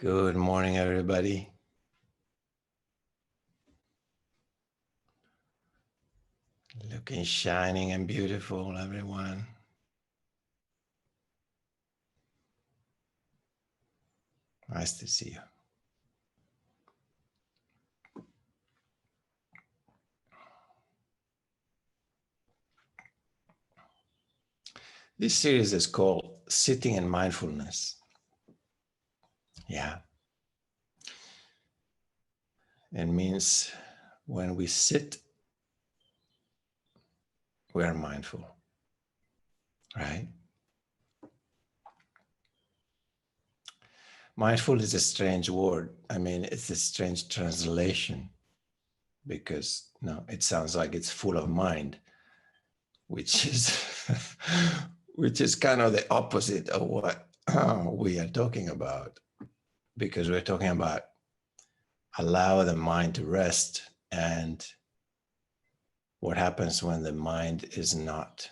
Good morning, everybody. Looking shining and beautiful, everyone. Nice to see you. This series is called Sitting in Mindfulness. Yeah. It means when we sit, we are mindful, right? Mindful is a strange word. I mean, it's a strange translation because it sounds like it's full of mind, which is kind of the opposite of what we are talking about, because we're talking about allow the mind to rest and what happens when the mind is not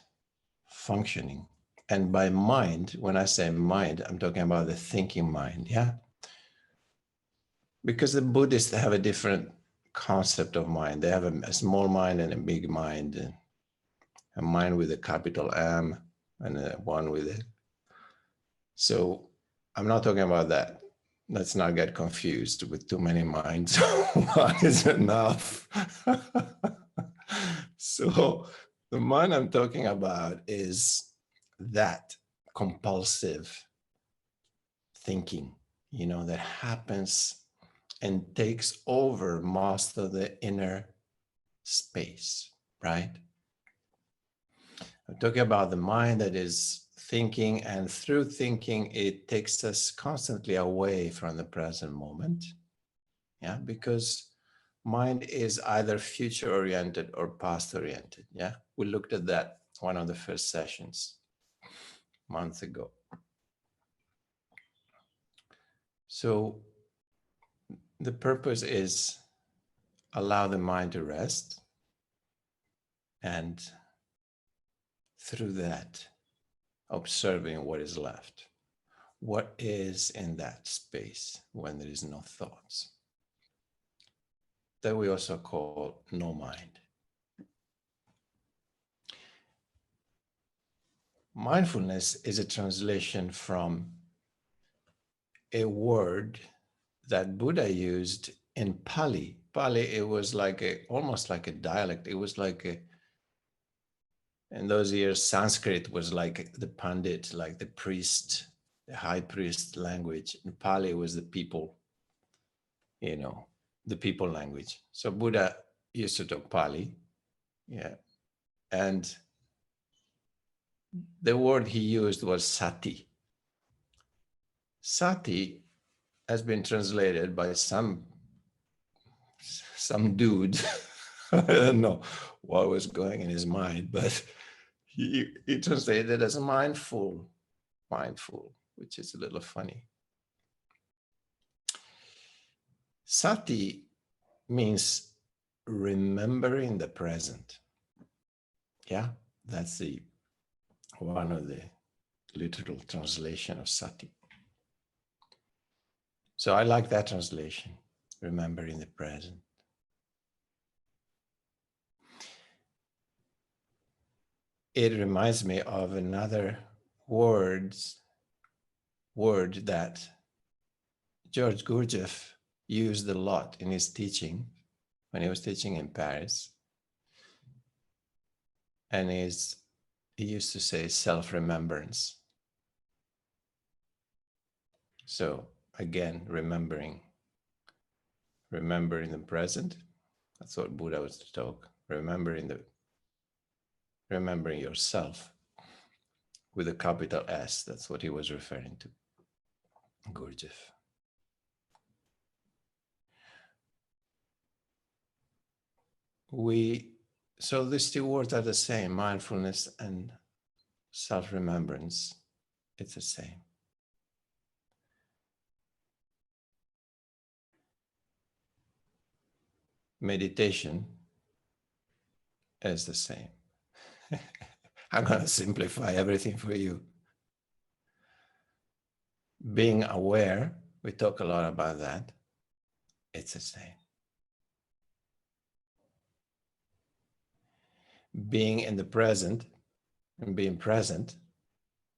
functioning. And by mind, when I say mind, I'm talking about the thinking mind, yeah? Because the Buddhists have a different concept of mind. They have a small mind and a big mind, a mind with a capital M and one with a... So I'm not talking about that. Let's not get confused with too many minds. One is enough. So the mind I'm talking about is that compulsive thinking, that happens and takes over most of the inner space, right? I'm talking about the mind that is thinking, and through thinking, it takes us constantly away from the present moment. Yeah, because mind is either future oriented or past oriented. Yeah, we looked at that one of the first sessions months ago. So the purpose is allow the mind to rest, and through that, observing what is left. What is in that space when there is no thoughts? That we also call no mind. Mindfulness is a translation from a word that Buddha used in Pali. Pali, it was like almost like a dialect. It was like in those years, Sanskrit was like the pandit, like the priest, the high priest language. And Pali was the people, the people language. So Buddha used to talk Pali, yeah. And the word he used was sati. Sati has been translated by some dude. I don't know what was going in his mind, but he translated it as mindful, which is a little funny. Sati means remembering the present. Yeah, that's one of the literal translation of sati. So I like that translation, remembering the present. It reminds me of another word that George Gurdjieff used a lot in his teaching when he was teaching in Paris. And he used to say self-remembrance. So again, remembering the present. That's what Buddha was to talk. Remembering yourself with a capital S. That's what he was referring to, Gurdjieff. So these two words are the same, mindfulness and self-remembrance. It's the same. Meditation is the same. I'm going to simplify everything for you. Being aware We talk a lot about that. It's the same. Being in the present and being present,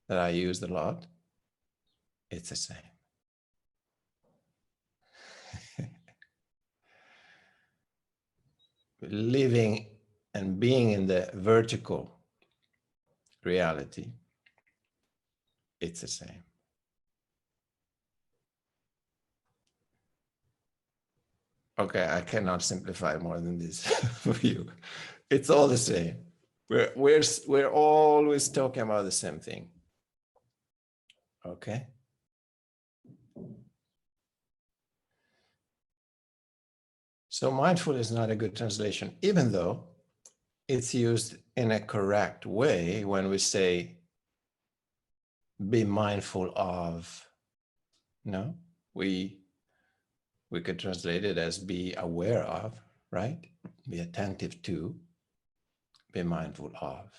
that I used a lot, it's the same. Living and being in the vertical reality, it's the same. Okay, I cannot simplify more than this for you. It's all the same. We're always talking about the same thing. Okay. So mindful is not a good translation, even though it's used in a correct way when we say be mindful of. No, we could translate it as be aware of, right? Be attentive to, be mindful of.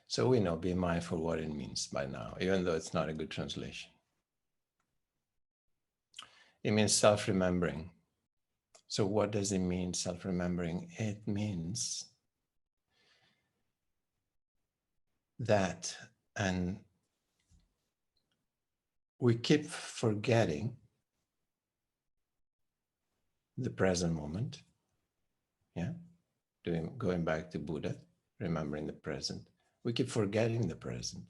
So we know be mindful what it means by now, even though it's not a good translation. It means self-remembering. So what does it mean, self-remembering? It means that, and we keep forgetting the present moment. Yeah, going back to Buddha, remembering the present. We keep forgetting the present.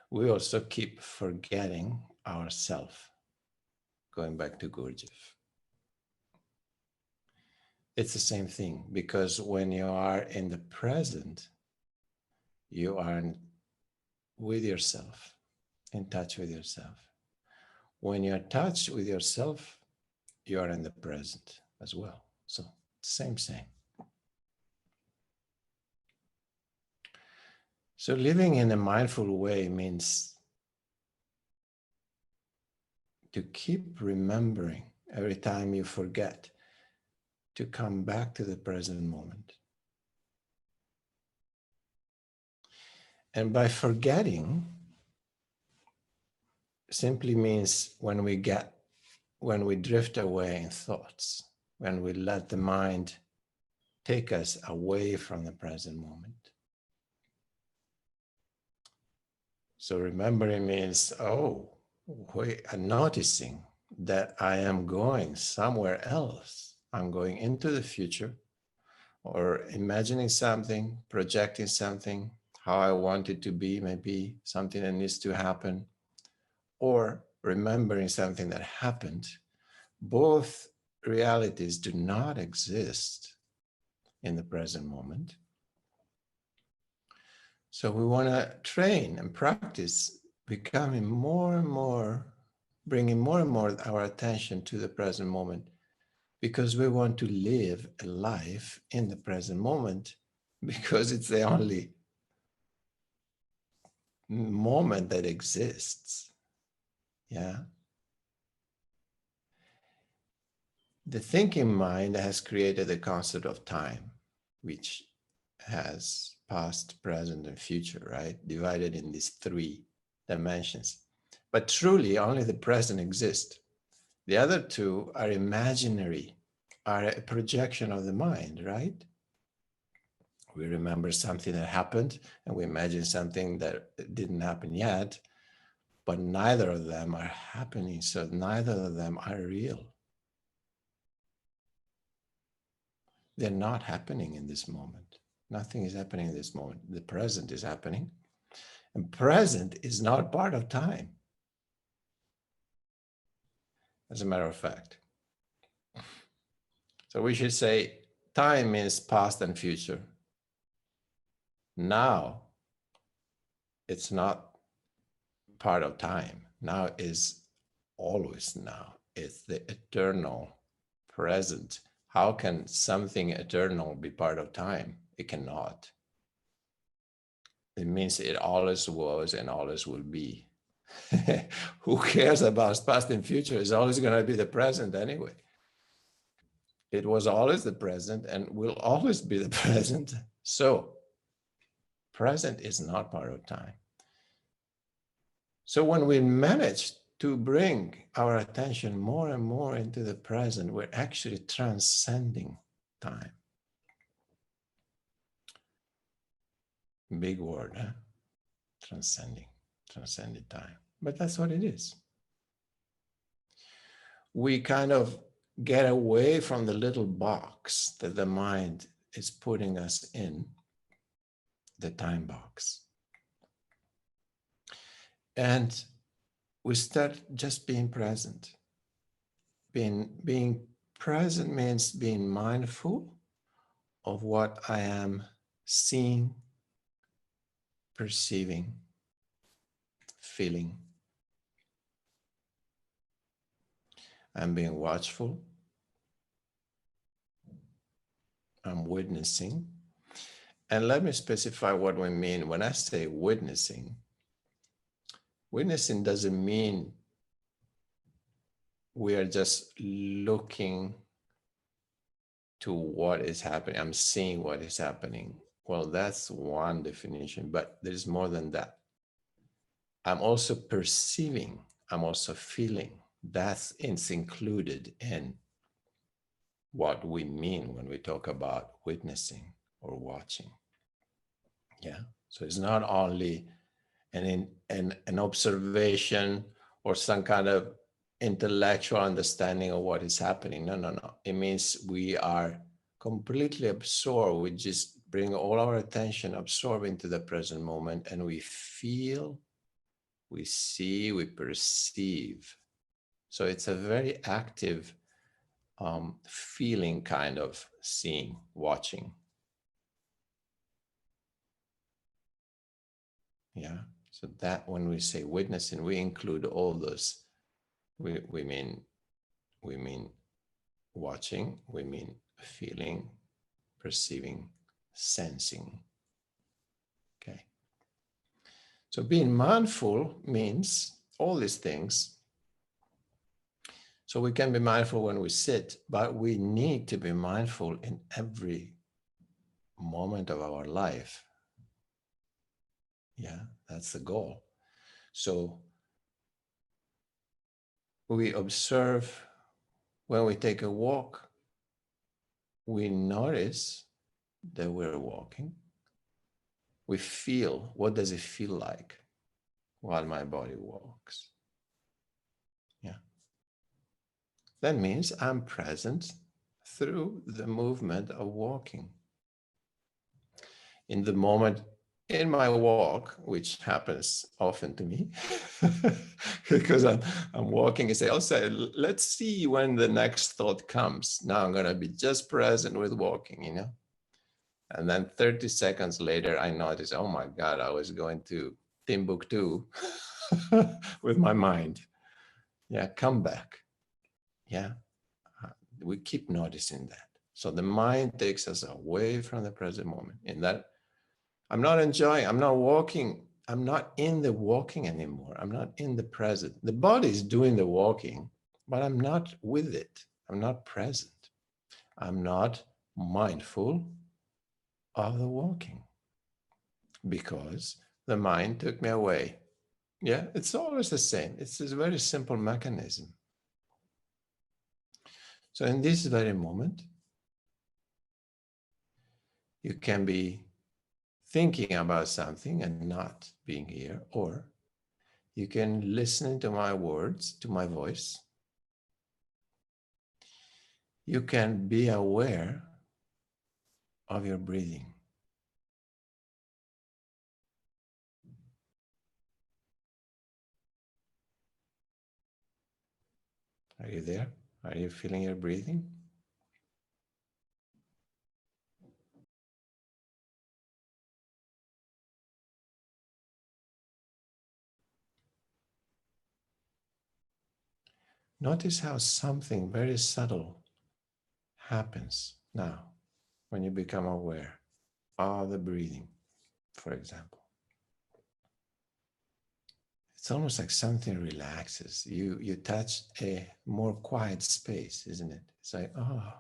We also keep forgetting ourselves, going back to Gurdjieff. It's the same thing, because when you are in the present, you are with yourself, in touch with yourself. When you're in touch with yourself, you are in the present as well. So same. So living in a mindful way means to keep remembering every time you forget to come back to the present moment. And by forgetting simply means when we drift away in thoughts, when we let the mind take us away from the present moment. So remembering means, I'm noticing that I am going somewhere else. I'm going into the future, or imagining something, projecting something, how I want it to be, maybe something that needs to happen, or remembering something that happened. Both realities do not exist in the present moment. So we want to train and practice becoming more and more, bringing more and more our attention to the present moment, because we want to live a life in the present moment, because it's the only moment that exists. Yeah. The thinking mind has created the concept of time, which has past, present, and future, right? Divided in these three dimensions. But truly, only the present exists. The other two are imaginary, are a projection of the mind, right? We remember something that happened and we imagine something that didn't happen yet, but neither of them are happening. So neither of them are real. They're not happening in this moment. Nothing is happening in this moment. The present is happening. And present is not part of time, as a matter of fact. So we should say time is past and future. Now, it's not part of time. Now is always now. It's the eternal present. How can something eternal be part of time? It cannot. It means it always was and always will be. Who cares about past and future? It's always going to be the present anyway. It was always the present and will always be the present. So present is not part of time. So when we manage to bring our attention more and more into the present, we're actually transcending time. Big word, huh? Transcending time. But that's what it is. We kind of get away from the little box that the mind is putting us in, the time box. And we start just being present. Being present means being mindful of what I am seeing, perceiving, feeling. I'm being watchful. I'm witnessing. And let me specify what we mean. When I say witnessing, witnessing doesn't mean we are just looking to what is happening. I'm seeing what is happening. Well, that's one definition, but there's more than that. I'm also perceiving. I'm also feeling. That's included in what we mean when we talk about witnessing or watching. Yeah. So it's not only an observation or some kind of intellectual understanding of what is happening. No. It means we are completely absorbed. We just bring all our attention, absorb into the present moment, and we feel, we see, we perceive. So it's a very active feeling kind of seeing, watching. Yeah. So that when we say witnessing, we include all those. We mean watching, we mean feeling, perceiving, sensing. Okay. So being mindful means all these things. So we can be mindful when we sit, but we need to be mindful in every moment of our life. Yeah, that's the goal. So we observe when we take a walk, we notice that we're walking. We feel, what does it feel like while my body walks? Yeah. That means I'm present through the movement of walking. In the moment in my walk, which happens often to me, because I'm walking and say, also, let's see when the next thought comes. Now I'm going to be just present with walking, you know? And then 30 seconds later, I notice, oh my God, I was going to Timbuktu with my mind. Yeah, come back. Yeah, we keep noticing that. So the mind takes us away from the present moment. In that, I'm not enjoying, I'm not walking, I'm not in the walking anymore. I'm not in the present. The body is doing the walking, but I'm not with it. I'm not present. I'm not mindful of the walking because the mind took me away. Yeah, it's always the same. It's a very simple mechanism. So in this very moment, you can be thinking about something and not being here, or you can listen to my words, to my voice. You can be aware of your breathing. Are you there? Are you feeling your breathing? Notice how something very subtle happens now when you become aware of the breathing, for example. It's almost like something relaxes. You touch a more quiet space, isn't it? It's like, oh,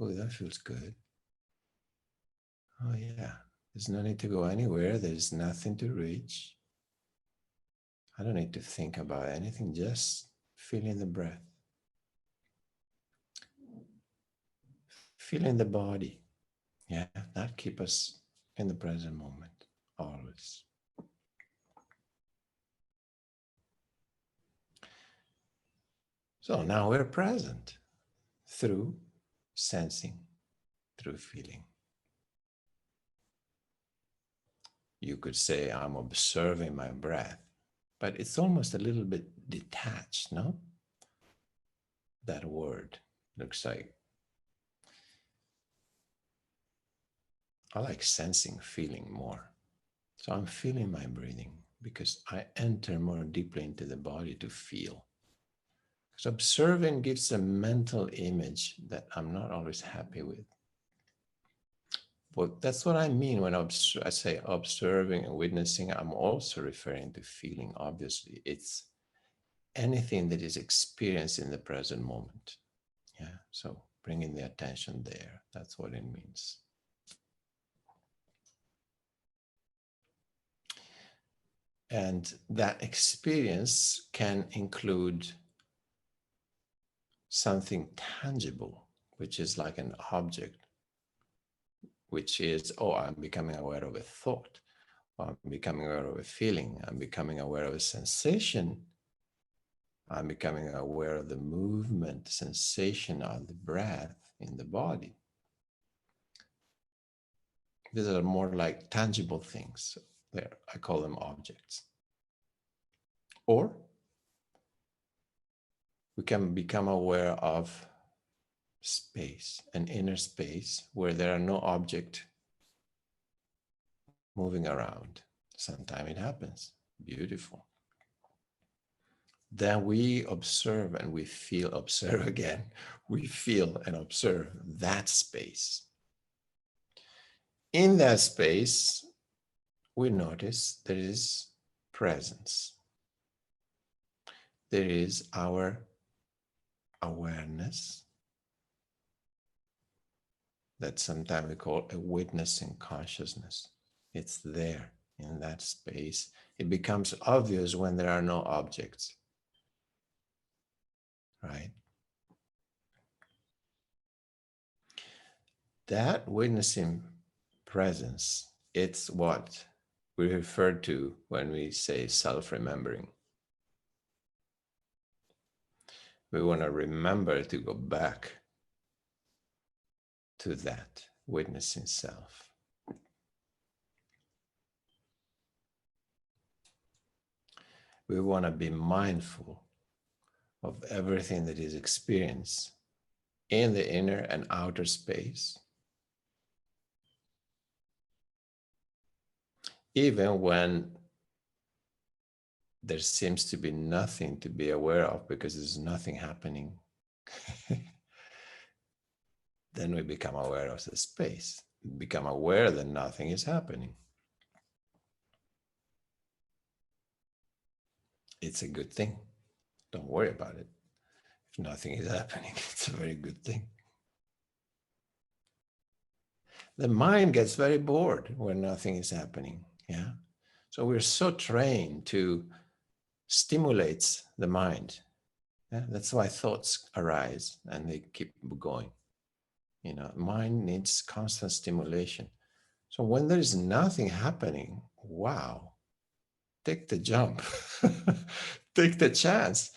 that feels good. Oh yeah, there's no need to go anywhere. There's nothing to reach. I don't need to think about anything, just feeling the breath, feeling the body. Yeah, that keeps us in the present moment, always. So now we're present through sensing, through feeling. You could say I'm observing my breath, but it's almost a little bit detached, no? That word looks like, I like sensing, feeling more. So I'm feeling my breathing because I enter more deeply into the body to feel. Because observing gives a mental image that I'm not always happy with. But that's what I mean when I say observing and witnessing. I'm also referring to feeling, obviously. It's anything that is experienced in the present moment. Yeah, so bringing the attention there, that's what it means. And that experience can include something tangible, which is like an object, which is, oh, I'm becoming aware of a thought, or I'm becoming aware of a feeling, I'm becoming aware of a sensation, I'm becoming aware of the movement, sensation of the breath in the body. These are more like tangible things. I call them objects. Or we can become aware of space, an inner space where there are no objects moving around. Sometimes it happens. Beautiful. Then we observe and we feel, observe again. We feel and observe that space. In that space, we notice there is presence. There is our awareness that sometimes we call a witnessing consciousness. It's there in that space. It becomes obvious when there are no objects, right? That witnessing presence, it's what we refer to when we say self-remembering. We want to remember to go back to that witnessing self. We want to be mindful of everything that is experienced in the inner and outer space, even when there seems to be nothing to be aware of because there's nothing happening. Then we become aware of the space, become aware that nothing is happening. It's a good thing. Don't worry about it. If nothing is happening, it's a very good thing. The mind gets very bored when nothing is happening. Yeah. So we're so trained to stimulate the mind. Yeah? That's why thoughts arise and they keep going. You know, mind needs constant stimulation. So when there is nothing happening, wow, take the jump, take the chance,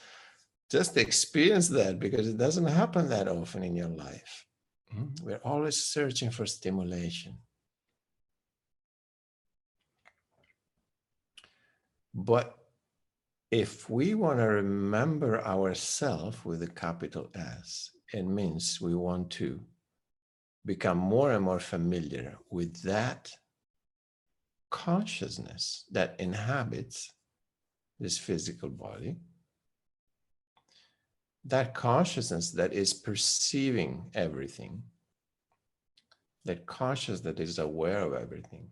just experience that because it doesn't happen that often in your life. We're always searching for stimulation. But if we want to remember ourselves with a capital S, it means we want to become more and more familiar with that consciousness that inhabits this physical body, that consciousness that is perceiving everything, that consciousness that is aware of everything.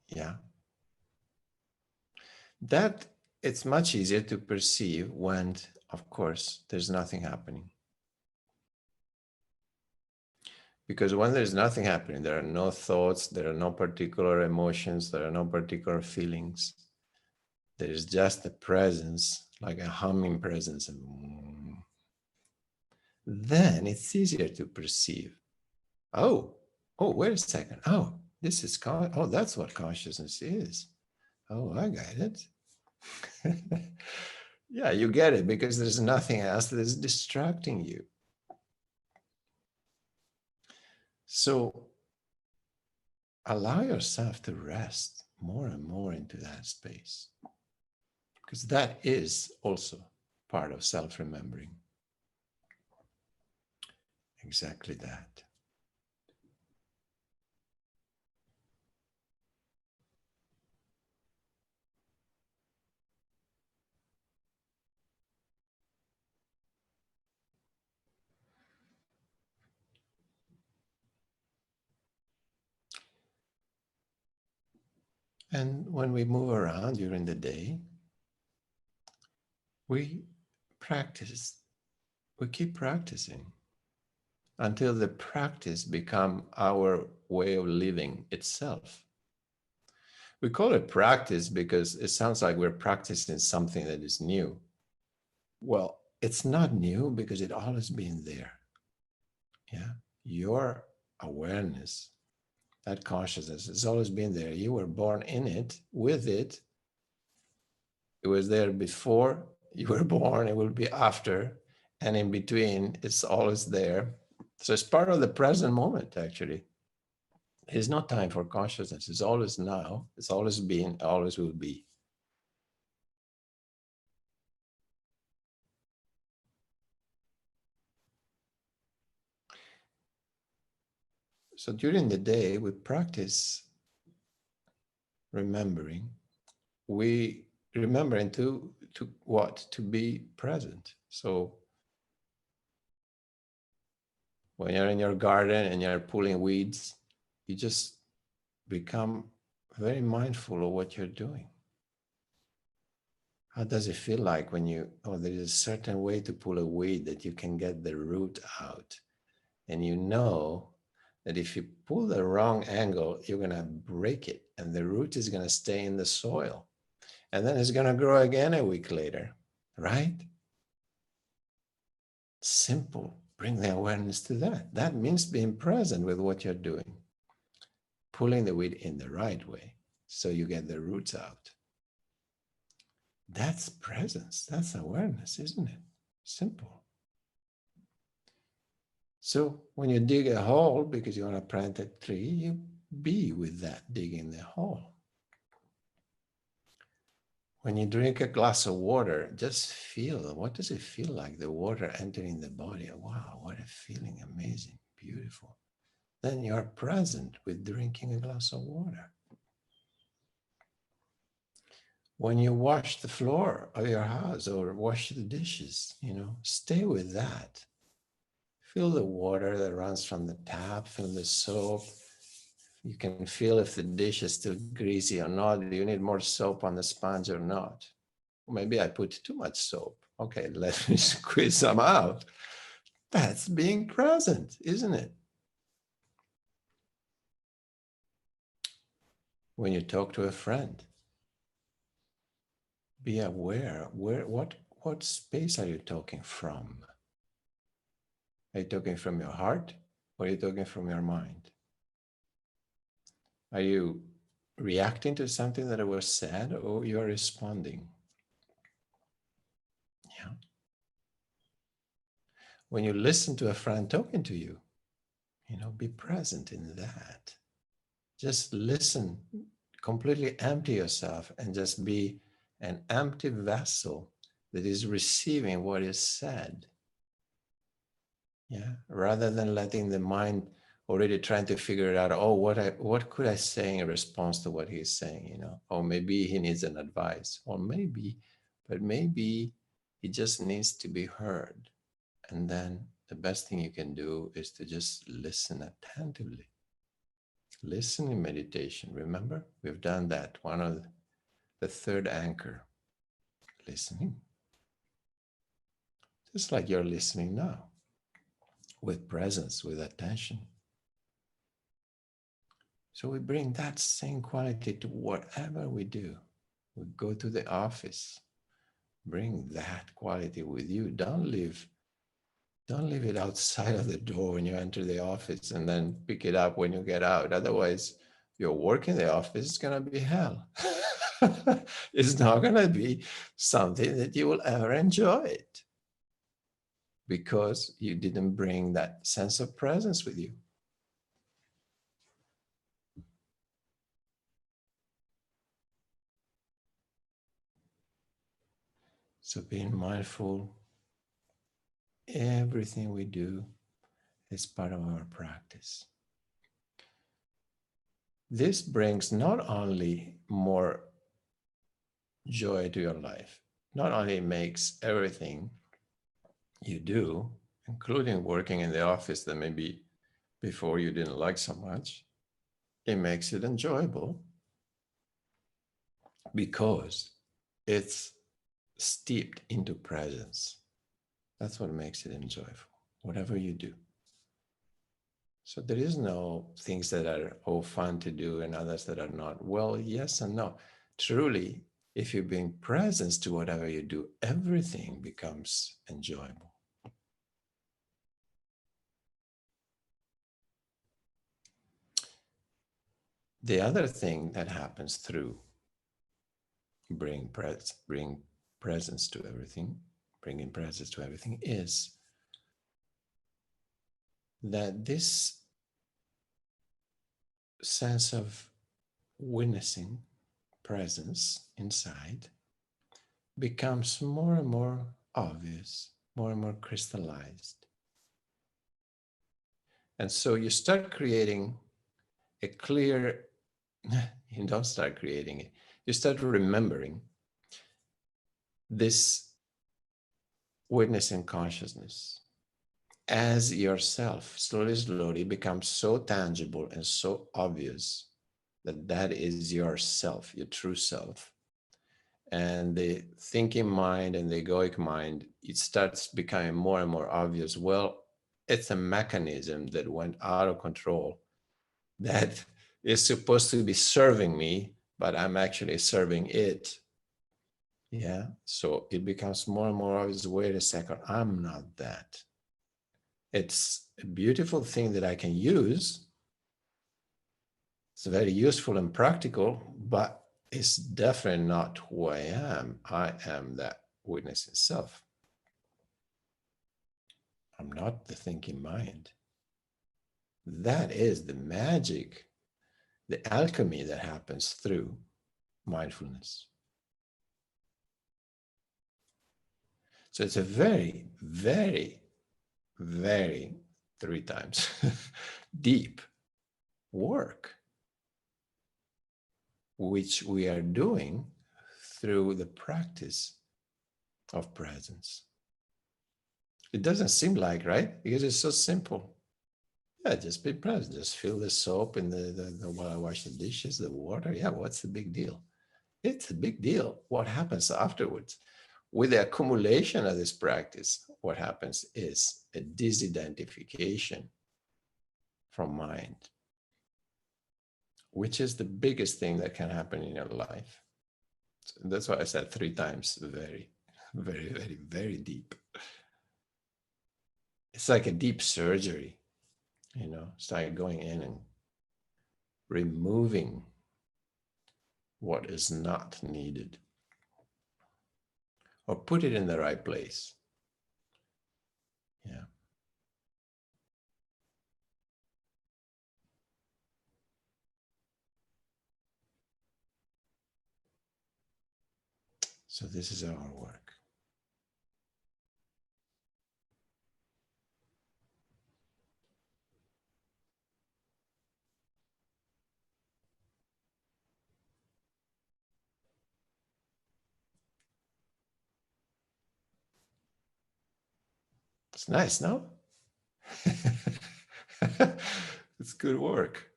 Yeah. That it's much easier to perceive when, of course, there's nothing happening. Because when there's nothing happening, there are no thoughts, there are no particular emotions, there are no particular feelings. There is just a presence, like a humming presence. Then it's easier to perceive. Oh, wait a second. Oh, this is, oh, that's what consciousness is. Oh, I got it. Yeah, you get it because there's nothing else that is distracting you. So allow yourself to rest more and more into that space, because that is also part of self-remembering. Exactly that. And when we move around during the day, we practice, we keep practicing until the practice become our way of living itself. We call it practice because it sounds like we're practicing something that is new. Well, it's not new because it always been there. Yeah. Your awareness, that consciousness has always been there. You were born in it, with it. It was there before you were born, it will be after, and in between, it's always there. So it's part of the present moment, actually. There's no time for consciousness. It's always now. It's always been, always will be. So during the day, we practice remembering. We remembering to what? To be present. So when you're in your garden and you're pulling weeds, you just become very mindful of what you're doing. How does it feel like when you, oh, there is a certain way to pull a weed that you can get the root out. And you know that if you pull the wrong angle, you're going to break it and the root is going to stay in the soil. And then it's going to grow again a week later, right? Simple. Bring the awareness to that. That means being present with what you're doing. Pulling the weed in the right way so you get the roots out. That's presence. That's awareness, isn't it? Simple. So when you dig a hole because you want to plant a tree, you be with that digging the hole. When you drink a glass of water, just feel, what does it feel like? The water entering the body. Wow, what a feeling, amazing, beautiful. Then you are present with drinking a glass of water. When you wash the floor of your house or wash the dishes, stay with that. Feel the water that runs from the tap, feel the soap. You can feel if the dish is still greasy or not. Do you need more soap on the sponge or not? Maybe I put too much soap. Okay, let me squeeze some out. That's being present, isn't it? When you talk to a friend, be aware, what space are you talking from? Are you talking from your heart or are you talking from your mind? Are you reacting to something that was said or you're responding? Yeah. When you listen to a friend talking to you, be present in that. Just listen, completely empty yourself and just be an empty vessel that is receiving what is said. Yeah, rather than letting the mind already trying to figure it out. Oh, what could I say in response to what he's saying? Or maybe he needs an advice, or maybe he just needs to be heard. And then the best thing you can do is to just listen attentively. Listen in meditation. Remember, we've done that. One of the third anchor, listening. Just like you're listening now, with presence, with attention. So we bring that same quality to whatever we do. We go to the office, bring that quality with you. Don't leave it outside of the door when you enter the office and then pick it up when you get out. Otherwise, your work in the office is going to be hell. It's not going to be something that you will ever enjoy it because you didn't bring that sense of presence with you. So being mindful, everything we do is part of our practice. This brings not only more joy to your life, not only makes everything you do, including working in the office that maybe before you didn't like so much, it makes it enjoyable because it's steeped into presence. That's what makes it enjoyable, whatever you do. So there is no things that are fun to do and others that are not. Well, yes and no. Truly, if you bring presence to whatever you do, everything becomes enjoyable. The other thing that happens through bringing presence to everything, bringing presence to everything is that this sense of witnessing presence inside becomes more and more obvious, more and more crystallized. And so you start creating a clear, you don't start creating it, you start remembering this witnessing consciousness as yourself slowly becomes so tangible and so obvious that that is yourself, your true self. And the thinking mind and the egoic mind, it starts becoming more and more obvious. Well, it's a mechanism that went out of control that is supposed to be serving me, but I'm actually serving it. Yeah. So it becomes more and more obvious. Wait a second, I'm not that. It's a beautiful thing that I can use. It's very useful and practical, but it's definitely not who I am. I am that witness itself. I'm not the thinking mind. That is the magic, the alchemy that happens through mindfulness. So it's a very, very, very, 3 times deep work, which we are doing through the practice of presence. It doesn't seem like, right? Because it's so simple. Yeah, just be present. Just fill the soap in the while I wash the dishes, the water. Yeah, what's the big deal? It's a big deal. What happens afterwards? With the accumulation of this practice, what happens is a disidentification from mind, which is the biggest thing that can happen in your life. So that's why I said 3 times very, very, very, very deep. It's like a deep surgery, start going in and removing what is not needed or put it in the right place. Yeah. So this is our work. It's nice, no? It's good work.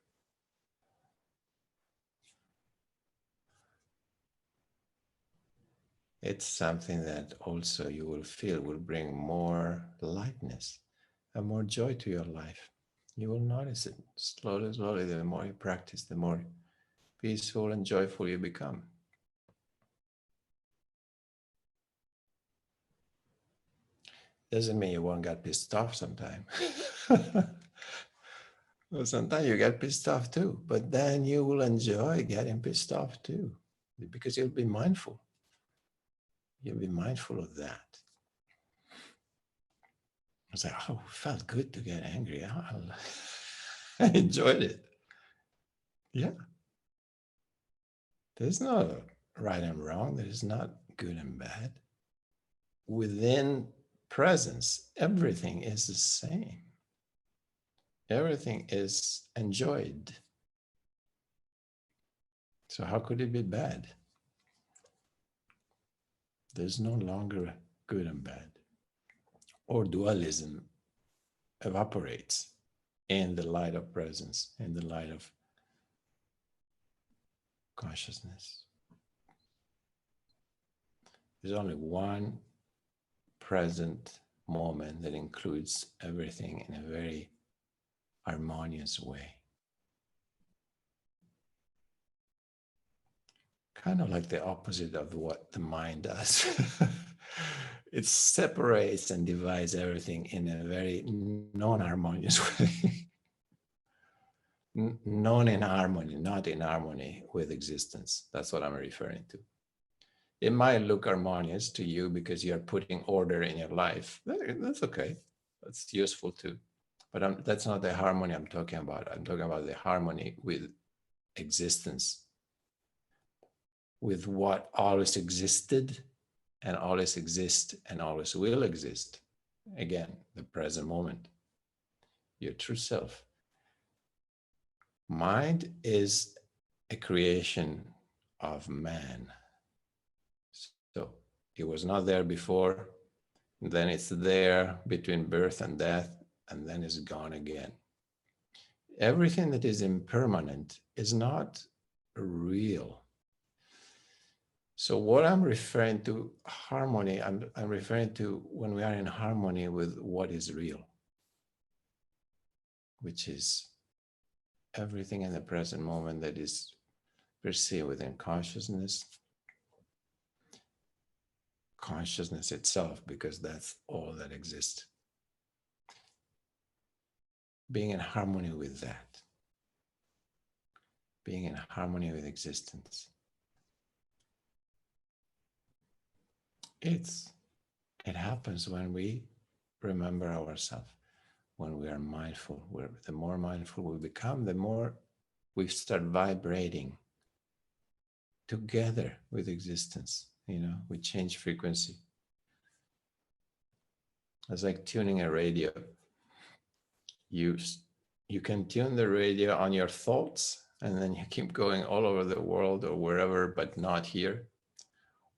It's something that also you will feel will bring more lightness and more joy to your life. You will notice it slowly, slowly. The more you practice, the more peaceful and joyful you become. Doesn't mean you won't get pissed off sometime. Well, sometimes you get pissed off too, but then you will enjoy getting pissed off too, because you'll be mindful. You'll be mindful of that. It's like, oh, it felt good to get angry. I enjoyed it. Yeah. There's no right and wrong. There's not good and bad. Within presence, everything is the same. Everything is enjoyed. So how could it be bad? There's no longer good and bad. Or dualism evaporates in the light of presence, in the light of consciousness. There's only one present moment that includes everything in a very harmonious way. Kind of like the opposite of what the mind does. It separates and divides everything in a very non-harmonious way. Non in harmony, not in harmony with existence. That's what I'm referring to. It might look harmonious to you because you're putting order in your life. That's okay. That's useful too. But that's not the harmony I'm talking about. I'm talking about the harmony with existence, with what always existed and always exists and always will exist. Again, the present moment, your true self. Mind is a creation of man. So it was not there before, then it's there between birth and death, and then it's gone again. Everything that is impermanent is not real. So what I'm referring to, harmony, I'm referring to when we are in harmony with what is real, which is everything in the present moment that is perceived within consciousness, consciousness itself, because that's all that exists. Being in harmony with that, being in harmony with existence. It happens when we remember ourselves, when we are mindful. The more mindful we become, the more we start vibrating together with existence. We change frequency. It's like tuning a radio. You can tune the radio on your thoughts, and then you keep going all over the world or wherever, but not here.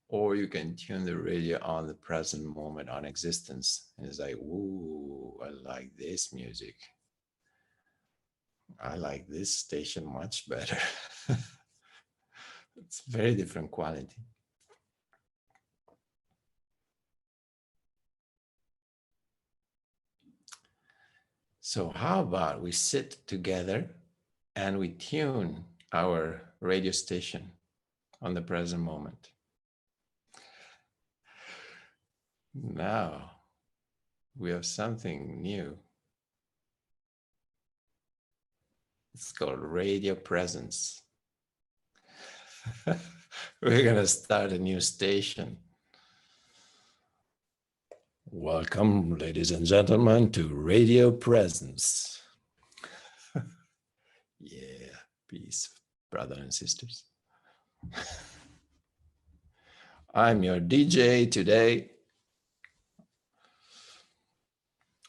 Or you can tune the radio on the present moment, on existence. And it's like, ooh, I like this music. I like this station much better. It's very different quality. So how about we sit together and we tune our radio station on the present moment. Now we have something new. It's called radio presence. We're going to start a new station. Welcome, ladies and gentlemen, to Radio Presence. Yeah, peace, brothers and sisters. I'm your DJ today.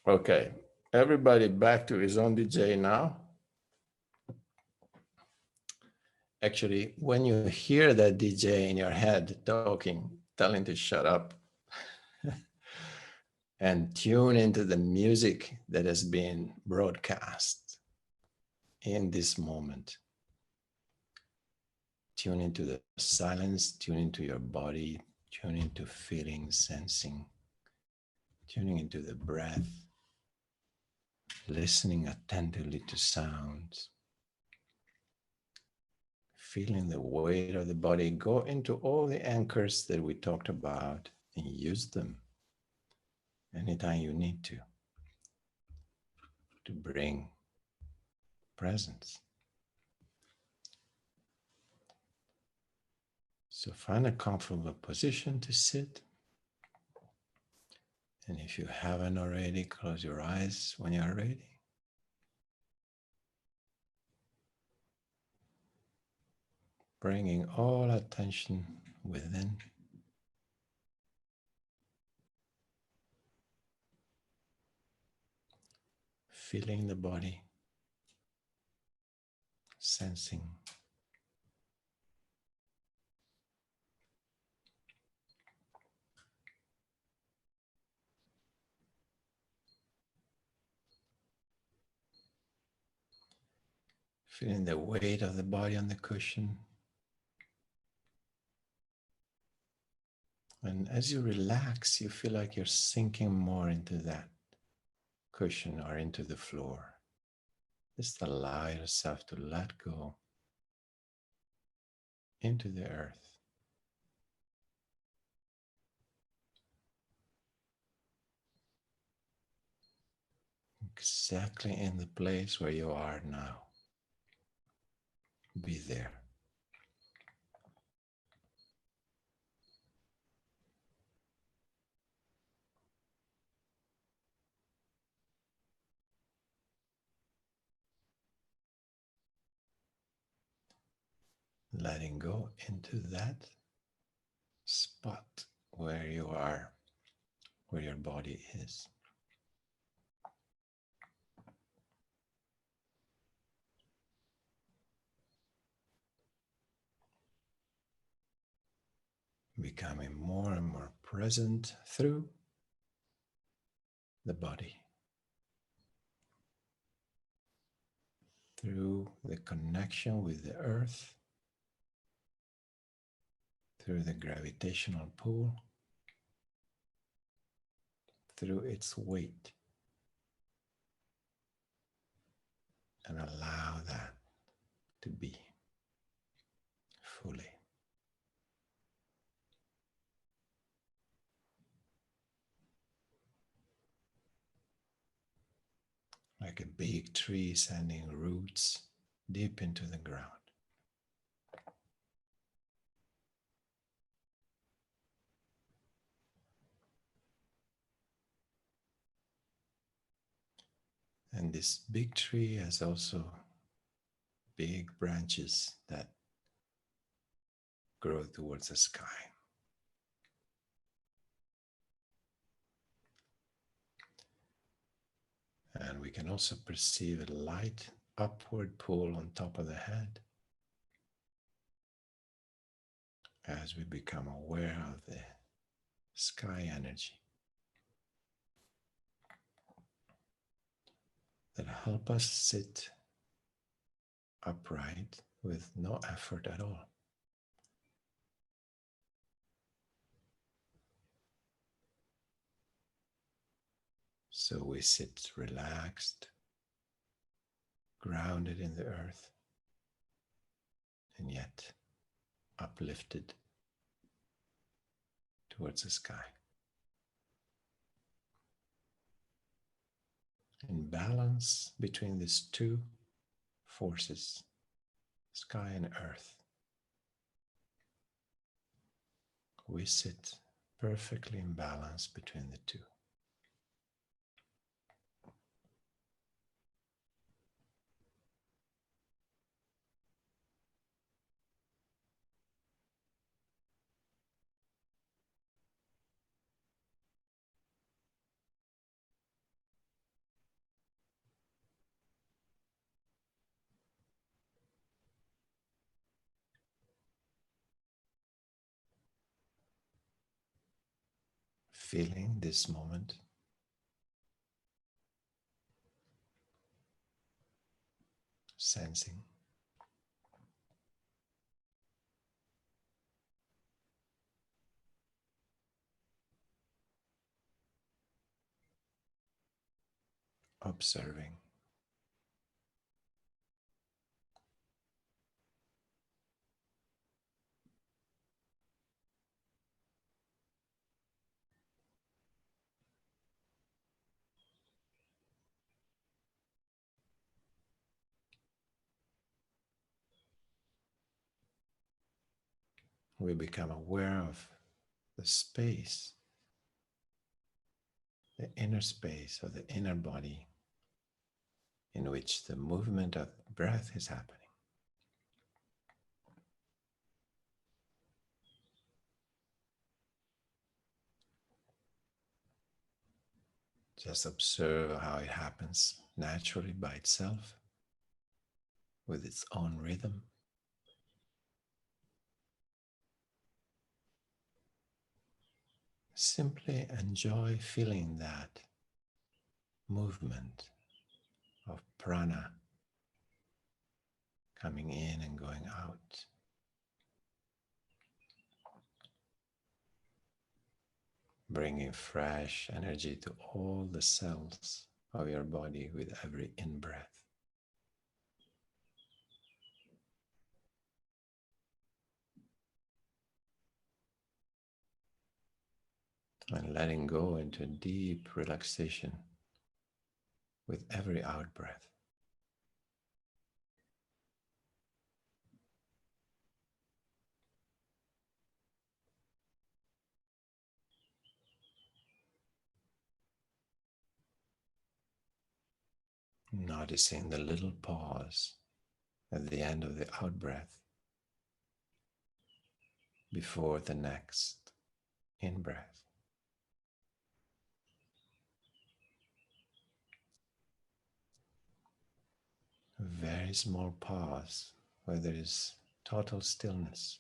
Okay, everybody back to his own DJ now. Actually, when you hear that DJ in your head talking, telling to shut up, and tune into the music that has been broadcast in this moment. Tune into the silence, tune into your body, tune into feeling, sensing, tuning into the breath. listening attentively to sounds, feeling the weight of the body. Go into all the anchors that we talked about and use them anytime you need to bring presence. So find a comfortable position to sit. And if you haven't already, close your eyes when you are ready. Bringing all attention within. Feeling the body, sensing. Feeling the weight of the body on the cushion. And as you relax, you feel like you're sinking more into that cushion or into the floor. Just allow yourself to let go into the earth. Exactly in the place where you are now. Be there. Letting go into that spot where you are, where your body is. Becoming more and more present through the body, through the connection with the earth, through the gravitational pull, through its weight, and allow that to be fully. Like a big tree sending roots deep into the ground. And this big tree has also big branches that grow towards the sky. And we can also perceive a light upward pull on top of the head as we become aware of the sky energy that help us sit upright with no effort at all. So we sit relaxed, grounded in the earth, and yet uplifted towards the sky. In balance between these two forces, sky and earth, we sit perfectly in balance between the two. Feeling this moment, sensing, observing. We become aware of the space, the inner space of the inner body in which the movement of breath is happening. Just observe how it happens naturally by itself, with its own rhythm. Simply enjoy feeling that movement of prana coming in and going out. Bringing fresh energy to all the cells of your body with every in-breath. And letting go into deep relaxation with every out-breath. Noticing the little pause at the end of the out-breath before the next in-breath. A very small pause where there is total stillness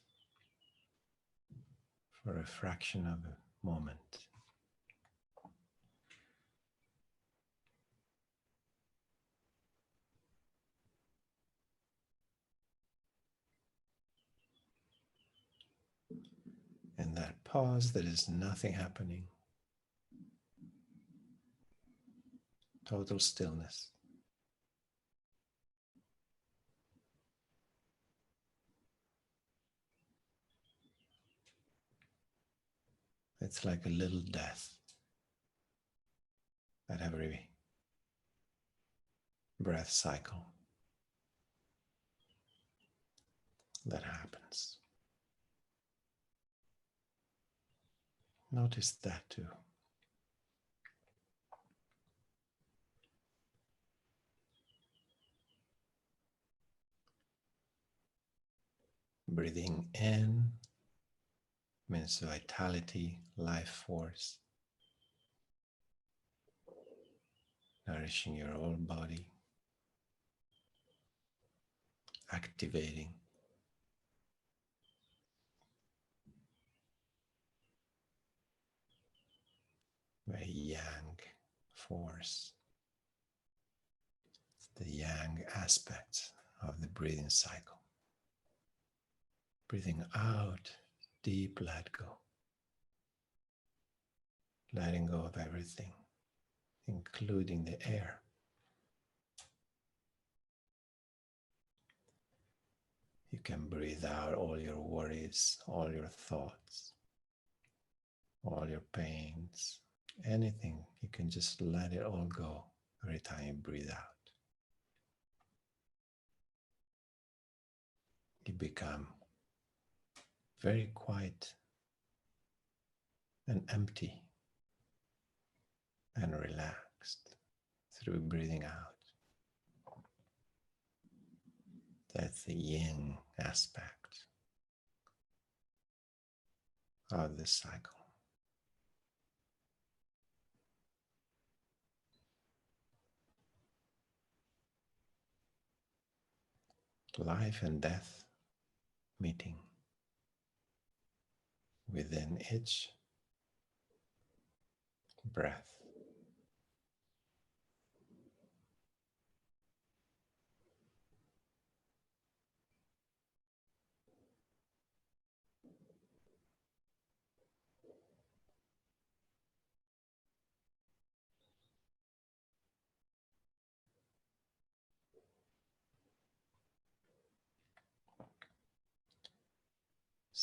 for a fraction of a moment. In that pause, there is nothing happening. Total stillness. It's like a little death at every breath cycle that happens. Notice that too. Breathing in means vitality, life force, nourishing your whole body, activating. Very yang force. It's the yang aspect of the breathing cycle. Breathing out, deep let go. Letting go of everything, including the air. You can breathe out all your worries, all your thoughts, all your pains, anything. You can just let it all go every time you breathe out. You become very quiet and empty and relaxed through breathing out. That's the yin aspect of this cycle. Life and death meeting within each breath.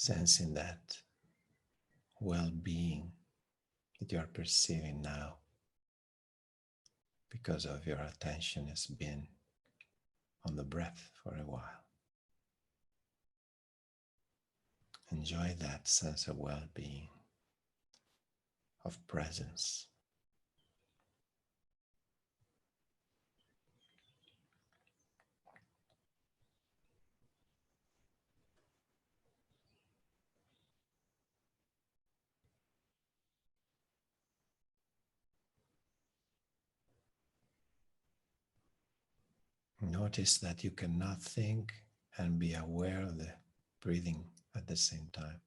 sensing that well-being that you are perceiving now because of your attention has been on the breath for a while. Enjoy that sense of well-being, of presence. Notice that you cannot think and be aware of the breathing at the same time.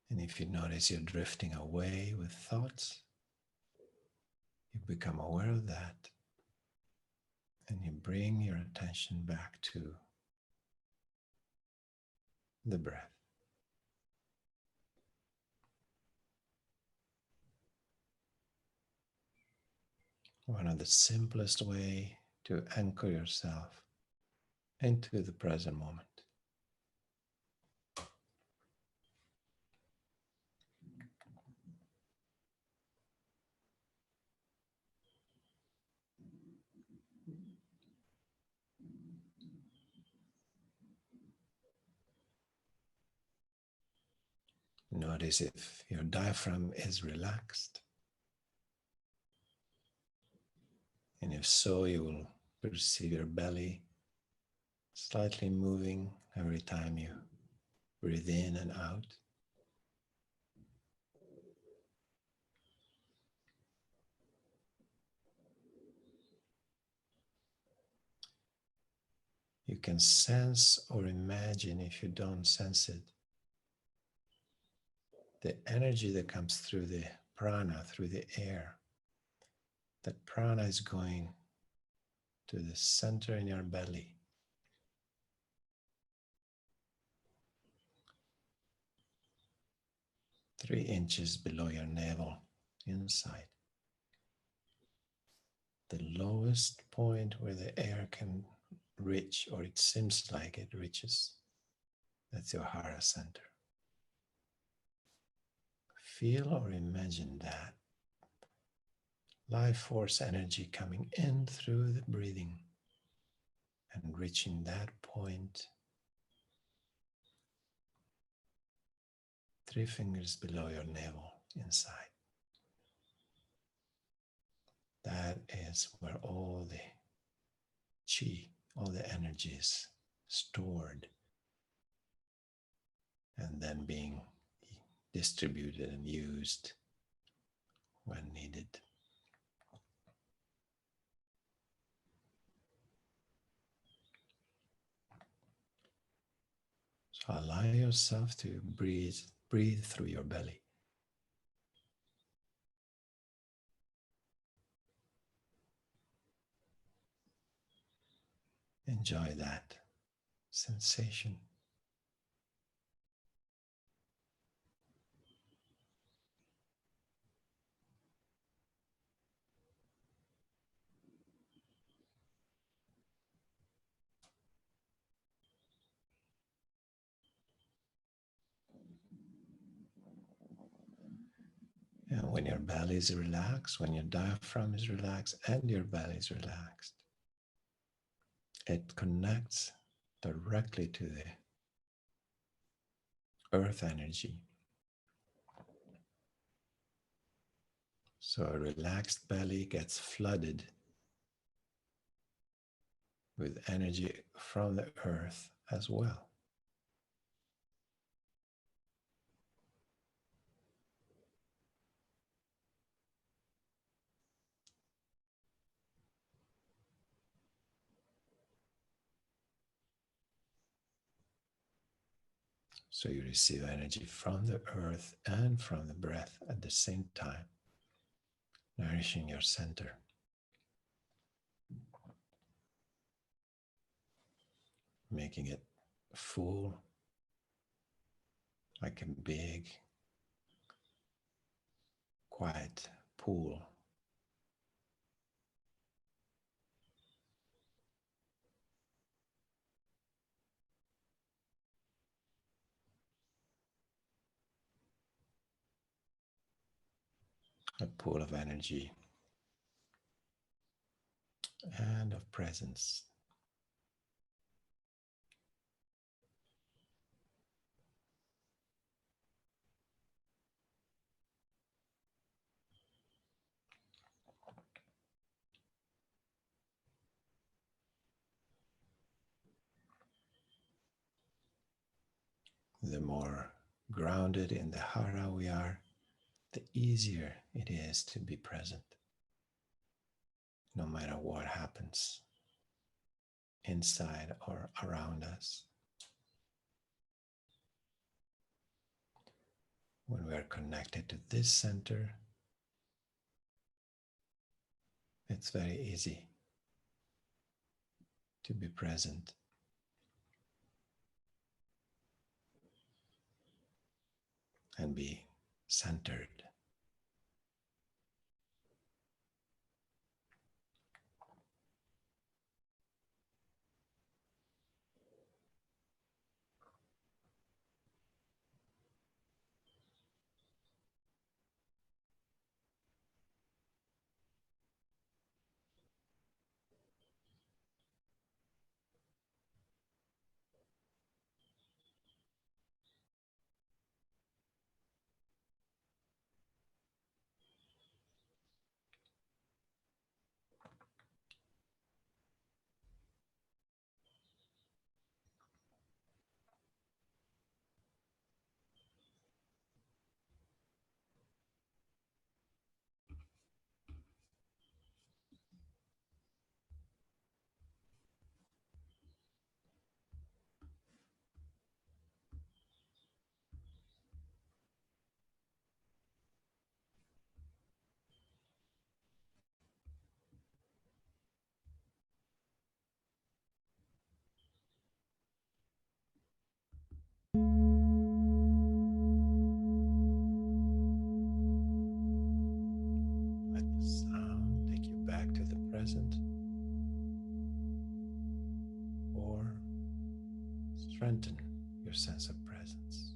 And if you notice you're drifting away with thoughts, you become aware of that and you bring your attention back to the breath. One of the simplest way to anchor yourself into the present moment. Notice if your diaphragm is relaxed. And if so, you will perceive your belly slightly moving every time you breathe in and out. You can sense or imagine, if you don't sense it, the energy that comes through the prana, through the air. That prana is going to the center in your belly. Three inches below your navel, inside. The lowest point where the air can reach, or it seems like it reaches, that's your Hara center. Feel or imagine that life force energy coming in through the breathing and reaching that point 3 fingers below your navel, inside. That is where all the chi, all the energy is stored and then being distributed and used when needed. So allow yourself to breathe through your belly. Enjoy that sensation. And when your belly is relaxed, when your diaphragm is relaxed and your belly is relaxed, it connects directly to the earth energy. So a relaxed belly gets flooded with energy from the earth as well. So you receive energy from the earth and from the breath at the same time, nourishing your center. Making it full, like a big, quiet pool. a pool of energy and of presence. The more grounded in the Hara we are, the easier it is to be present, no matter what happens inside or around us. When we are connected to this center, it's very easy to be present and be centered. Let the sound take you back to the present or strengthen your sense of presence.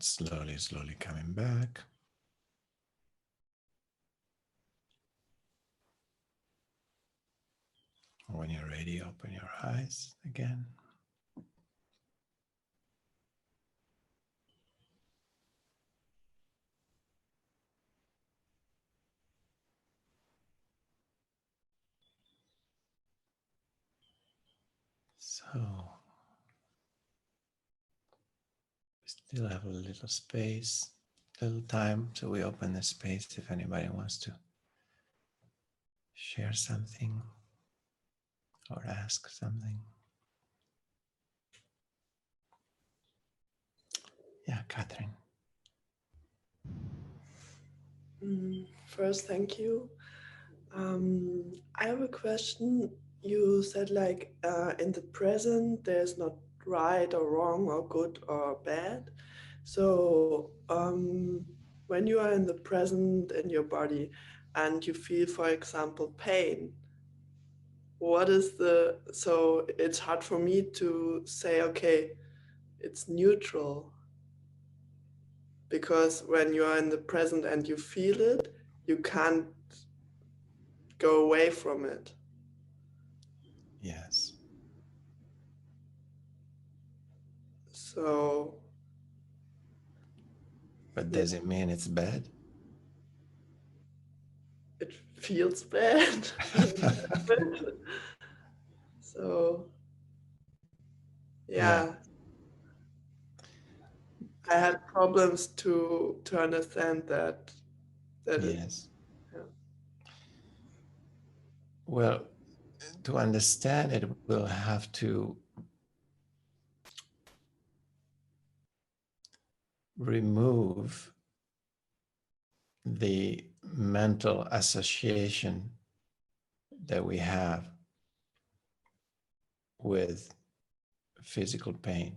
slowly, slowly coming back. When you're ready, open your eyes again. So, we still have a little space, little time, so we open the space if anybody wants to share something or ask something. Yeah, Catherine. First, thank you. I have a question. You said in the present, there's not right or wrong or good or bad. So when you are in the present in your body and you feel, for example, pain, what is so it's hard for me to say, okay, it's neutral, because when you are in the present and you feel it, you can't go away from it. Yes. So But yeah, does it mean it's bad? it feels bad when you have it. So Yeah. yeah, I had problems to understand that it. Yes. Yeah. Well, to understand it, we'll have to remove the mental association that we have with physical pain.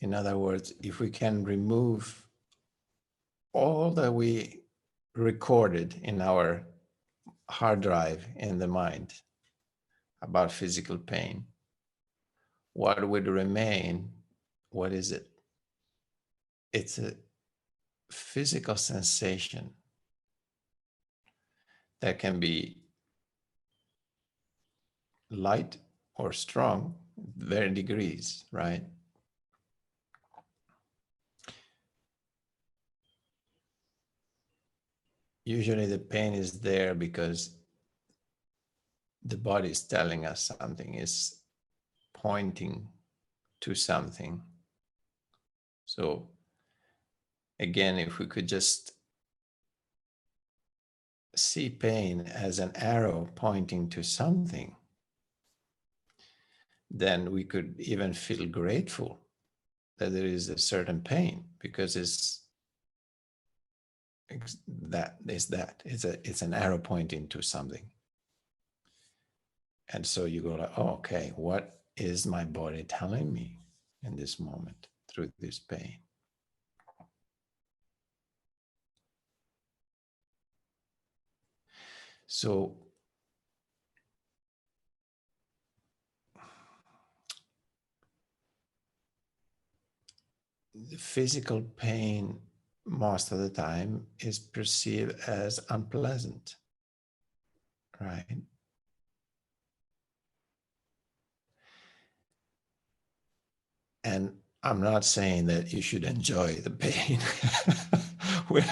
In other words, if we can remove all that we recorded in our hard drive in the mind about physical pain, what would remain? What is it? It's a physical sensation that can be light or strong, varying degrees, right? Usually the pain is there because the body is telling us something, is pointing to something. So again, if we could just see pain as an arrow pointing to something, then we could even feel grateful that there is a certain pain, because it's an arrow pointing to something. And so you go like, oh, okay, what is my body telling me in this moment through this pain? So the physical pain most of the time is perceived as unpleasant, right? And I'm not saying that you should enjoy the pain. we're,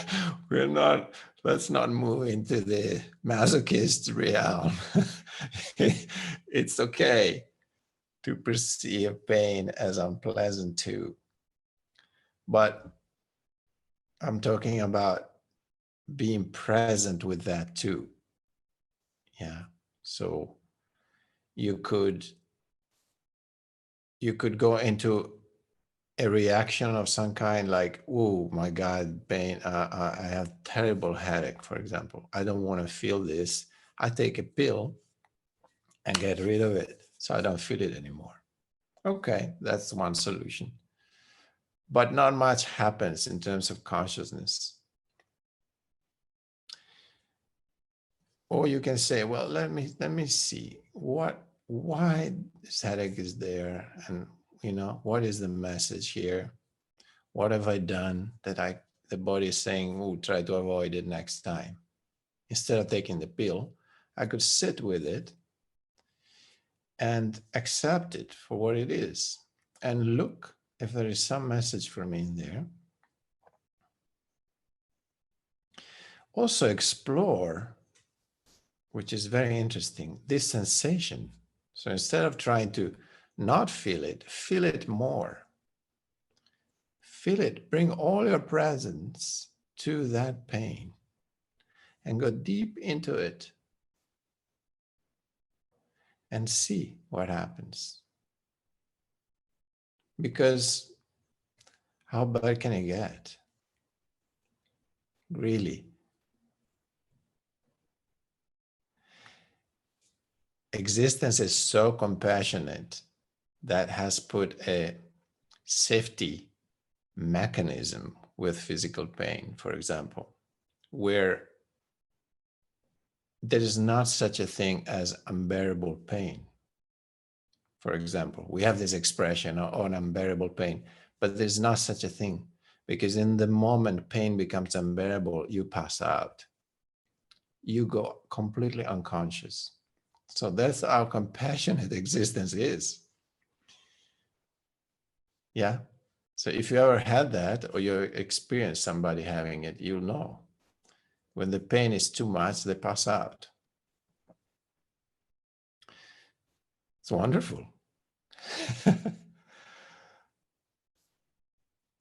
we're not, let's not move into the masochist realm. It's okay to perceive pain as unpleasant too. But I'm talking about being present with that too. Yeah. So you could go into a reaction of some kind, like, oh my God, pain, I have terrible headache, for example. I don't want to feel this. I take a pill and get rid of it so I don't feel it anymore. Okay, that's one solution. But not much happens in terms of consciousness. Or you can say, well, let me see why this headache is there, and what is the message here? What have I done that the body is saying, oh, try to avoid it next time? Instead of taking the pill, I could sit with it and accept it for what it is and look if there is some message for me in there. Also explore, which is very interesting, this sensation. So instead of trying to not feel it more. Feel it, bring all your presence to that pain and go deep into it and see what happens. Because how bad can it get? Really. Existence is so compassionate that has put a safety mechanism with physical pain, for example, where there is not such a thing as unbearable pain. For example, we have this expression on unbearable pain, but there's not such a thing, because in the moment pain becomes unbearable, you pass out. You go completely unconscious. So that's how compassionate existence is. Yeah. So if you ever had that or you experience somebody having it, you'll know. When the pain is too much, they pass out. It's wonderful.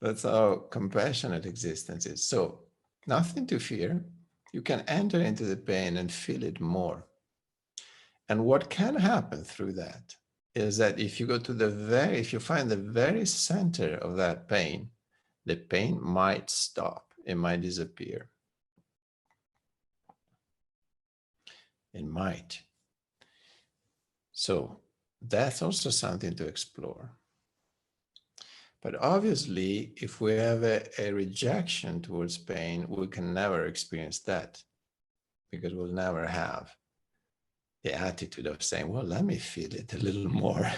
That's how compassionate existence is. So nothing to fear. You can enter into the pain and feel it more. And what can happen through that is that if you go to if you find the very center of that pain, the pain might stop. It might disappear. It might. So that's also something to explore. But obviously, if we have a rejection towards pain, we can never experience that, because we'll never have the attitude of saying, well, let me feel it a little more.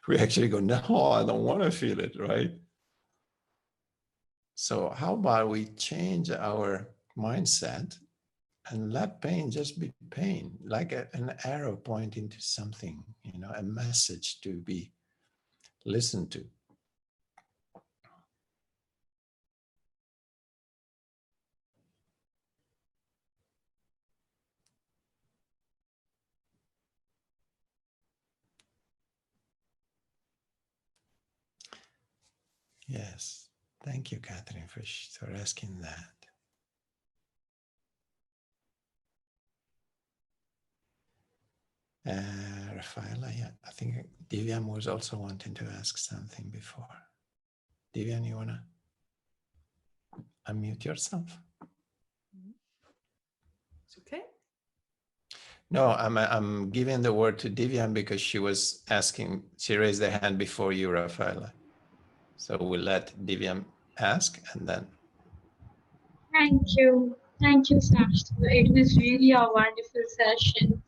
We actually go, no, I don't want to feel it, right? So how about we change our mindset and let pain just be pain, like an arrow pointing to something, a message to be listened to. Yes. Thank you, Catherine, for asking that. Rafaela, yeah, I think Divyam was also wanting to ask something before. Divyam, you want to unmute yourself? It's okay. No, I'm giving the word to Divyam because she was asking, she raised her hand before you, Rafaela. So we'll let Divyam ask and then. Thank you. Thank you, Sash. It was really a wonderful session.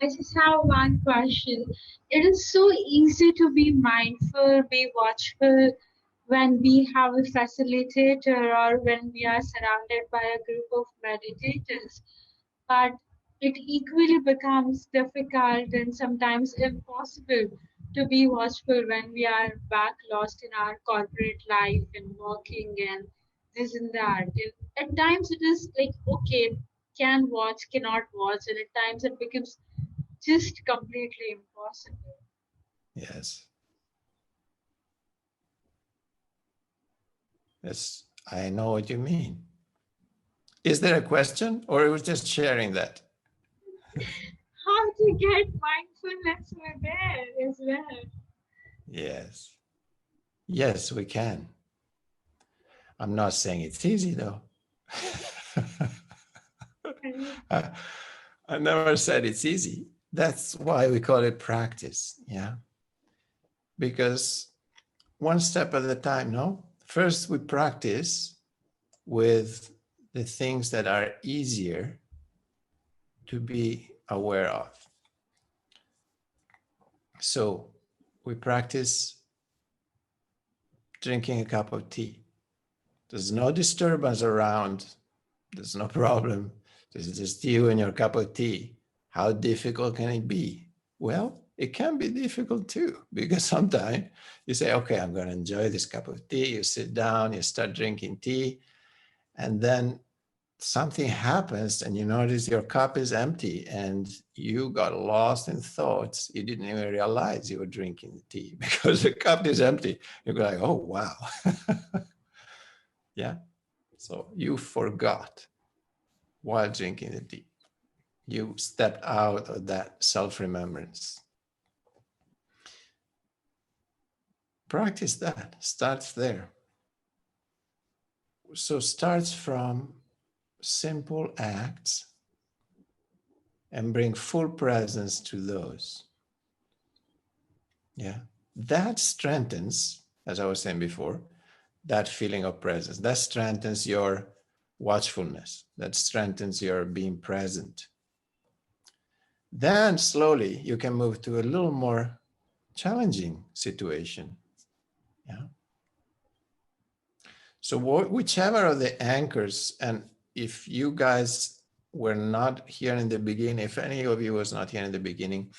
I just have one question. It is so easy to be mindful, be watchful when we have a facilitator or when we are surrounded by a group of meditators. But it equally becomes difficult and sometimes impossible to be watchful when we are back lost in our corporate life and working and this and that. And at times it is like, okay, can watch, cannot watch, and at times it becomes just completely impossible. Yes. Yes, I know what you mean. Is there a question or it was just sharing that? How to get mindfulness with there as well? Yes. Yes, we can. I'm not saying it's easy though. I never said it's easy. That's why we call it practice. Yeah. Because one step at a time, no? First, we practice with the things that are easier to be aware of. So we practice drinking a cup of tea. There's no disturbance around. There's no problem. There's just you and your cup of tea. How difficult can it be? Well, it can be difficult too, because sometimes you say, okay, I'm going to enjoy this cup of tea. You sit down, you start drinking tea, and then something happens and you notice your cup is empty and you got lost in thoughts. You didn't even realize you were drinking the tea because the cup is empty. You're like, oh, wow. Yeah. So you forgot while drinking the tea. You stepped out of that self-remembrance. Practice that. Starts there. So starts from simple acts and bring full presence to those. Yeah. That strengthens, as I was saying before, that feeling of presence. That strengthens your watchfulness. That strengthens your being present. Then slowly you can move to a little more challenging situation. Yeah. So whichever of the anchors, and if you guys were not here in the beginning, if any of you was not here in the beginning,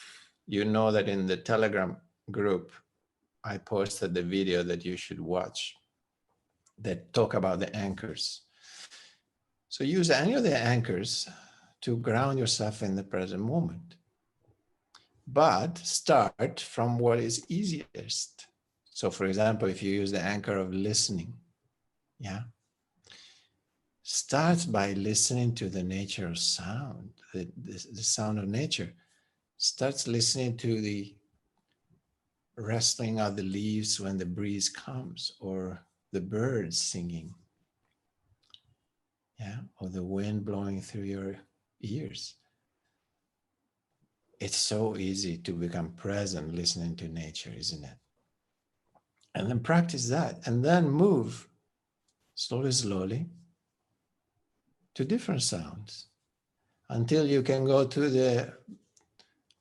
you know that in the Telegram group, I posted the video that you should watch that talk about the anchors. So use any of the anchors to ground yourself in the present moment. But start from what is easiest. So for example, if you use the anchor of listening, yeah, start by listening to the nature of sound, the sound of nature. Starts listening to the rustling of the leaves when the breeze comes, or the birds singing, yeah, or the wind blowing through your ears. It's so easy to become present listening to nature, isn't it? And then practice that, and then move slowly, slowly to different sounds until you can go to the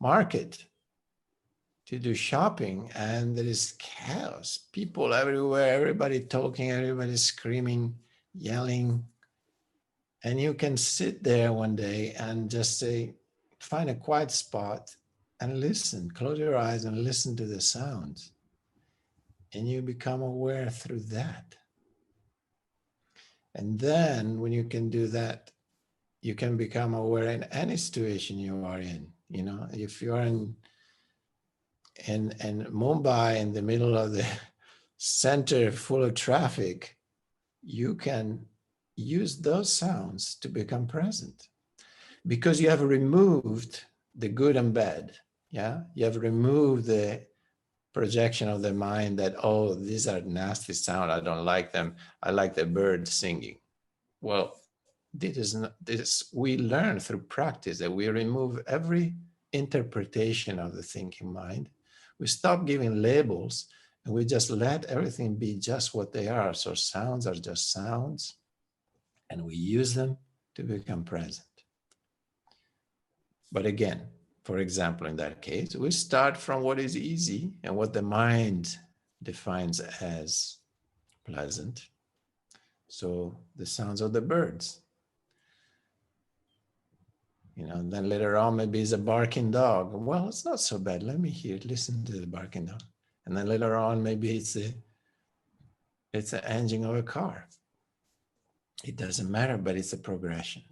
market to do shopping and there is chaos, people everywhere, everybody talking, everybody screaming, yelling. And you can sit there one day and just say, find a quiet spot and listen, close your eyes and listen to the sounds. And you become aware through that. And then when you can do that, you can become aware in any situation you are in. You know, if you're in Mumbai in the middle of the center full of traffic, you can use those sounds to become present because you have removed the good and bad. Yeah, you have removed the projection of the mind that, oh, these are nasty sounds, I don't like them, I like the birds singing. Well, this we learn through practice, that we remove every interpretation of the thinking mind. We stop giving labels and we just let everything be just what they are. So sounds are just sounds, and we use them to become present. But again, for example, in that case, we start from what is easy and what the mind defines as pleasant. So the sounds of the birds. You know, and then later on, maybe it's a barking dog. Well, it's not so bad. Let me hear, listen to the barking dog. And then later on, maybe it's the engine of a car. It doesn't matter, but it's a progression.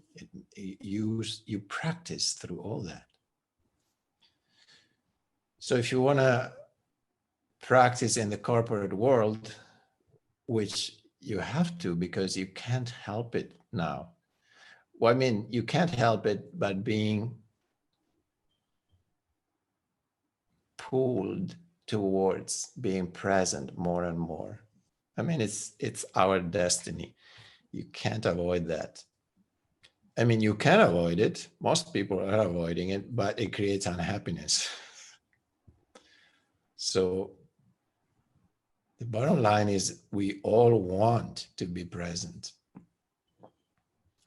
You practice through all that. So if you want to practice in the corporate world, which you have to because you can't help it now. Well, I mean, you can't help it but being pulled towards being present more and more. I mean, it's our destiny. You can't avoid that. I mean, you can avoid it. Most people are avoiding it, but it creates unhappiness. So the bottom line is we all want to be present.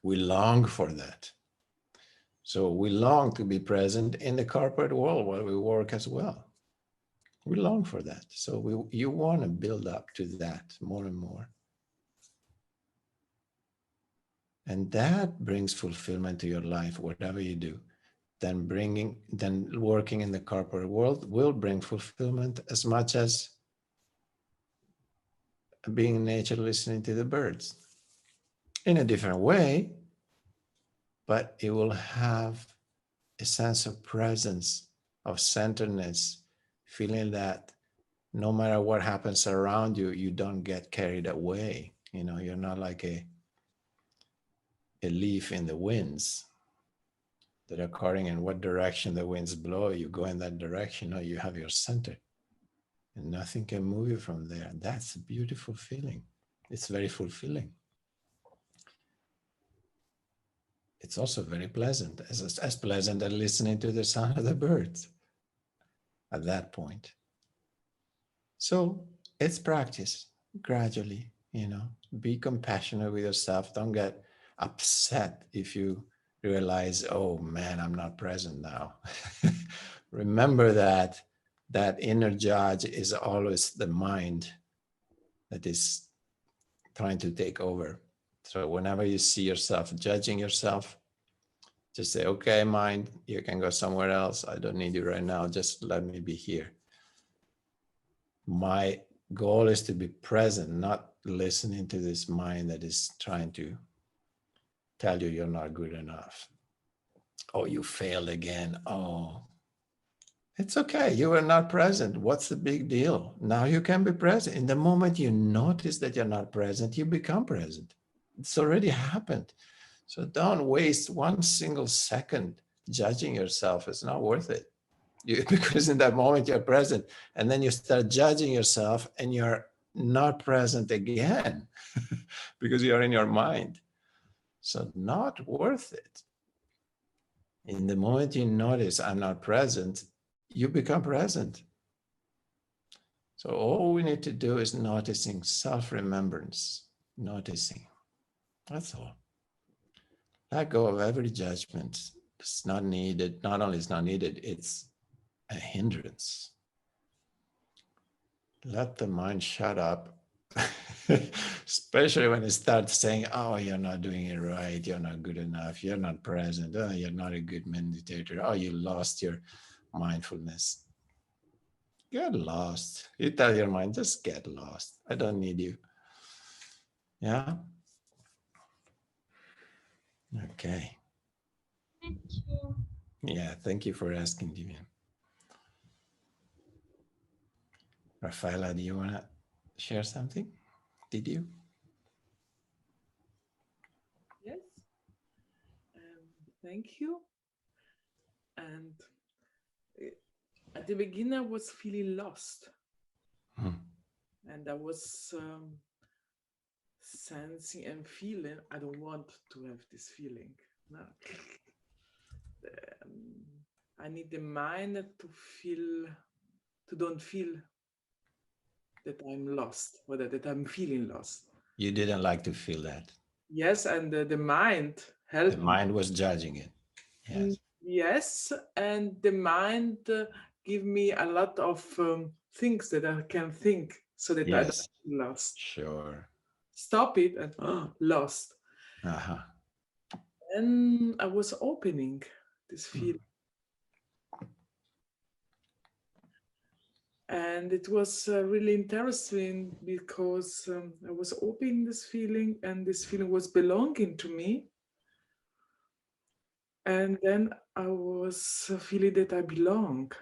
We long for that. So we long to be present in the corporate world where we work as well. We long for that. So you want to build up to that more and more. And that brings fulfillment to your life, whatever you do. Then working in the corporate world will bring fulfillment as much as being in nature, listening to the birds. In a different way, but it will have a sense of presence, of centeredness, feeling that no matter what happens around you, you don't get carried away. You're not like a leaf in the winds that according in what direction the winds blow, you go in that direction, or you have your center. And nothing can move you from there. That's a beautiful feeling. It's very fulfilling. It's also very pleasant, as pleasant as listening to the sound of the birds at that point. So it's practice gradually, be compassionate with yourself. Don't get upset if you realize, oh man, I'm not present now. Remember that inner judge is always the mind that is trying to take over. So whenever you see yourself judging yourself, just say, okay, mind, you can go somewhere else. I don't need you right now. Just let me be here. My goal is to be present, not listening to this mind that is trying to tell you you're not good enough. Oh, you failed again. Oh, it's okay. You were not present. What's the big deal? Now you can be present. In the moment you notice that you're not present, you become present. It's already happened. So don't waste one single second judging yourself. It's not worth it. Because in that moment you're present, and then you start judging yourself and you're not present again because you're in your mind. So not worth it. In the moment you notice I'm not present, you become present. So all we need to do is noticing, self-remembrance, noticing. That's all. Let go of every judgment. It's not needed. Not only is not needed, it's a hindrance. Let the mind shut up, especially when it starts saying, oh, you're not doing it right, you're not good enough, you're not present, oh, you're not a good meditator, oh, you lost your mindfulness. Get lost. You tell your mind, just get lost. I don't need you. Yeah? Okay. Thank you. Yeah, thank you for asking, Divian. Rafaela, do you want to share something? Did you? Yes. Thank you. And at the beginning, I was feeling lost. And I was sensing and feeling, I don't want to have this feeling. No. I need the mind to don't feel that I'm lost, or that I'm feeling lost. You didn't like to feel that. Yes, and the mind helped The mind was judging it. me. Yes. Yes, and the mind give me a lot of things that I can think, so that I don't Yes. feel lost. Sure. Stop it and lost. Uh-huh. And I was opening this feeling. And it was really interesting because I was opening this feeling, and this feeling was belonging to me. And then I was feeling that I belong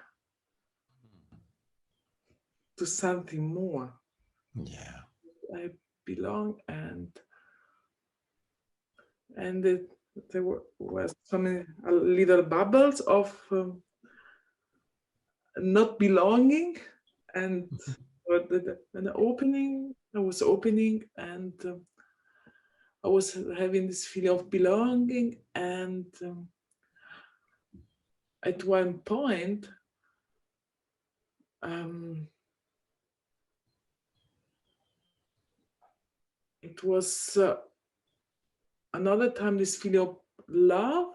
to something more. Yeah. I belong, and there were some little bubbles of not belonging, and an opening. I was opening, and I was having this feeling of belonging, and at one point, it was another time this feeling of love,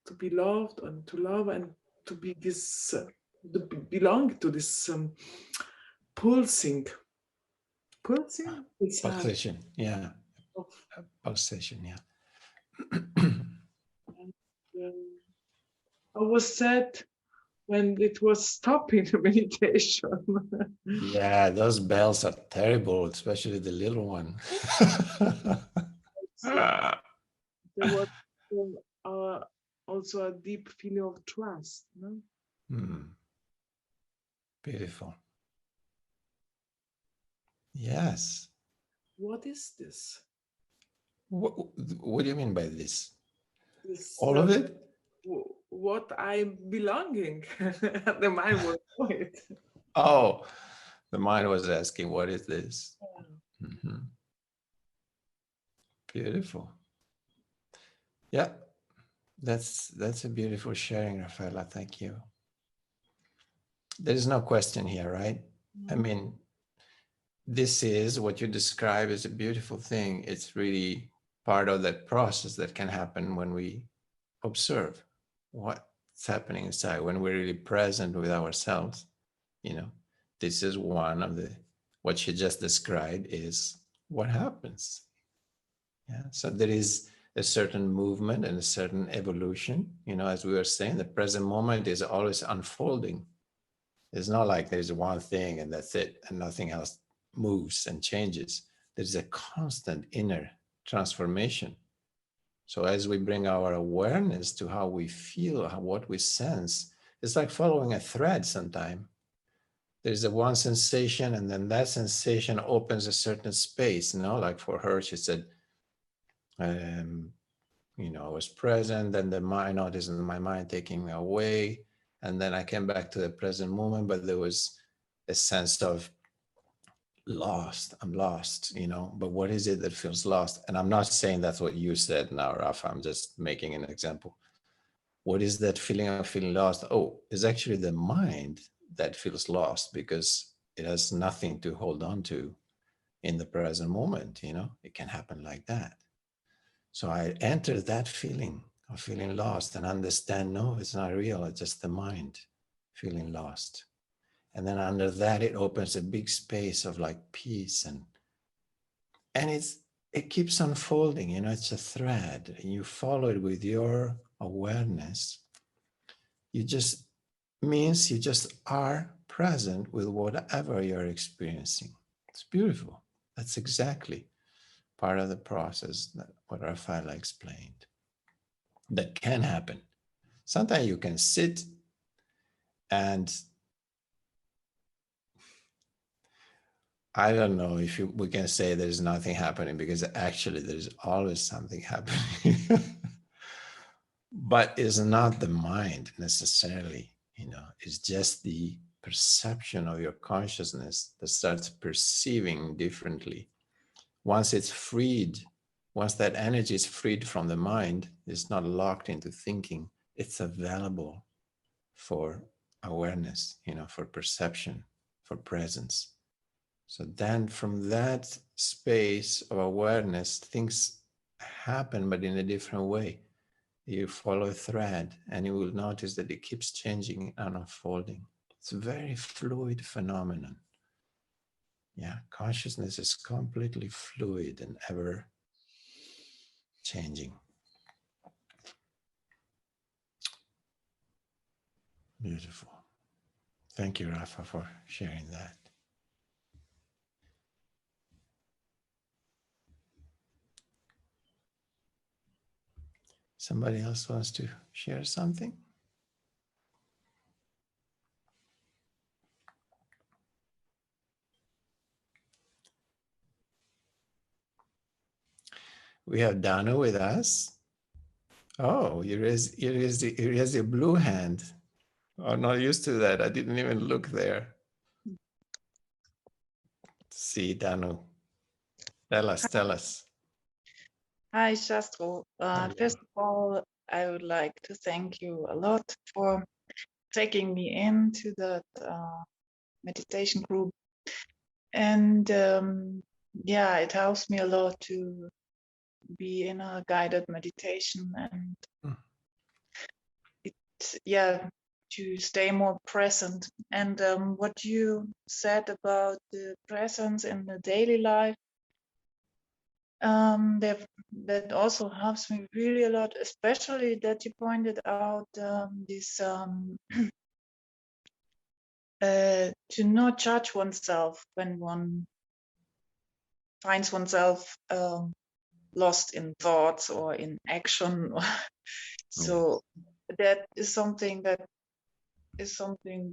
to be loved and to love and to be this belong to this pulsing. Pulsing? It's Pulsation, yeah. of, Pulsation, yeah. I was sad when it was stopping the meditation. Yeah, those bells are terrible, especially the little one. There was also a deep feeling of trust. No? Beautiful. Yes. What is this? What do you mean by this? This All of it? what I'm belonging. The mind was quiet. Oh, the mind was asking, what is this? Mm-hmm. Beautiful. Yeah, that's a beautiful sharing, Rafaela. Thank you. There is no question here, right? I mean, this is what you describe as a beautiful thing. It's really part of that process that can happen when we observe what's happening inside, when we're really present with ourselves. You know, this is one of the, what she just described is what happens. Yeah. So there is a certain movement and a certain evolution. You know, as we were saying, the present moment is always unfolding. It's not like there's one thing and that's it, and nothing else moves and changes. There's a constant inner transformation. So as we bring our awareness to how we feel, what we sense, it's like following a thread sometime. There's a one sensation, and then that sensation opens a certain space, you know, like for her, she said, you know, I was present, then the mind, I noticed my mind taking me away. And then I came back to the present moment, but there was a sense of lost. I'm lost, you know, but what is it that feels lost? And I'm not saying that's what you said now, Rafa. I'm just making an example. What is that feeling of feeling lost? Oh, it's actually the mind that feels lost because it has nothing to hold on to in the present moment, you know, it can happen like that. So I enter that feeling of feeling lost and understand, no, it's not real. It's just the mind feeling lost. And then under that, it opens a big space of like peace and it keeps unfolding, you know, it's a thread and you follow it with your awareness. You just means you just are present with whatever you're experiencing. It's beautiful. That's exactly part of the process that what Rafaela explained. That can happen. Sometimes you can sit and I don't know if we can say there's nothing happening because actually there's always something happening. But it's not the mind necessarily, you know, it's just the perception of your consciousness that starts perceiving differently. Once it's freed, once that energy is freed from the mind, it's not locked into thinking, it's available for awareness, you know, for perception, for presence. So then from that space of awareness, things happen, but in a different way. You follow a thread and you will notice that it keeps changing and unfolding. It's a very fluid phenomenon. Yeah, consciousness is completely fluid and ever changing. Beautiful. Thank you, Rafa, for sharing that. Somebody else wants to share something? We have Danu with us. Oh, you raised your blue hand. Oh, not used to that. I didn't even look there. See, Danu. Tell us. Hi, Shastro. First of all, I would like to thank you a lot for taking me into that meditation group. And yeah, it helps me a lot to be in a guided meditation. And yeah, stay more present. And what you said about the presence in the daily life, that also helps me really a lot, especially that you pointed out this to not judge oneself when one finds oneself lost in thoughts or in action. So that is something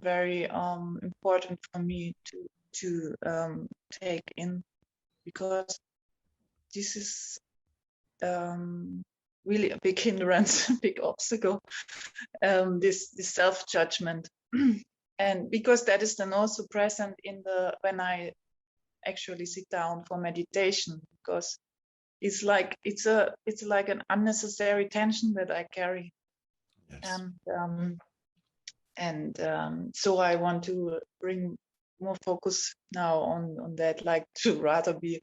very important for me to take in, because this is really a big hindrance, big obstacle, this self-judgment. And because that is then also present in when I actually sit down for meditation, because it's like an unnecessary tension that I carry. Yes. So I want to bring more focus now on that, like to rather be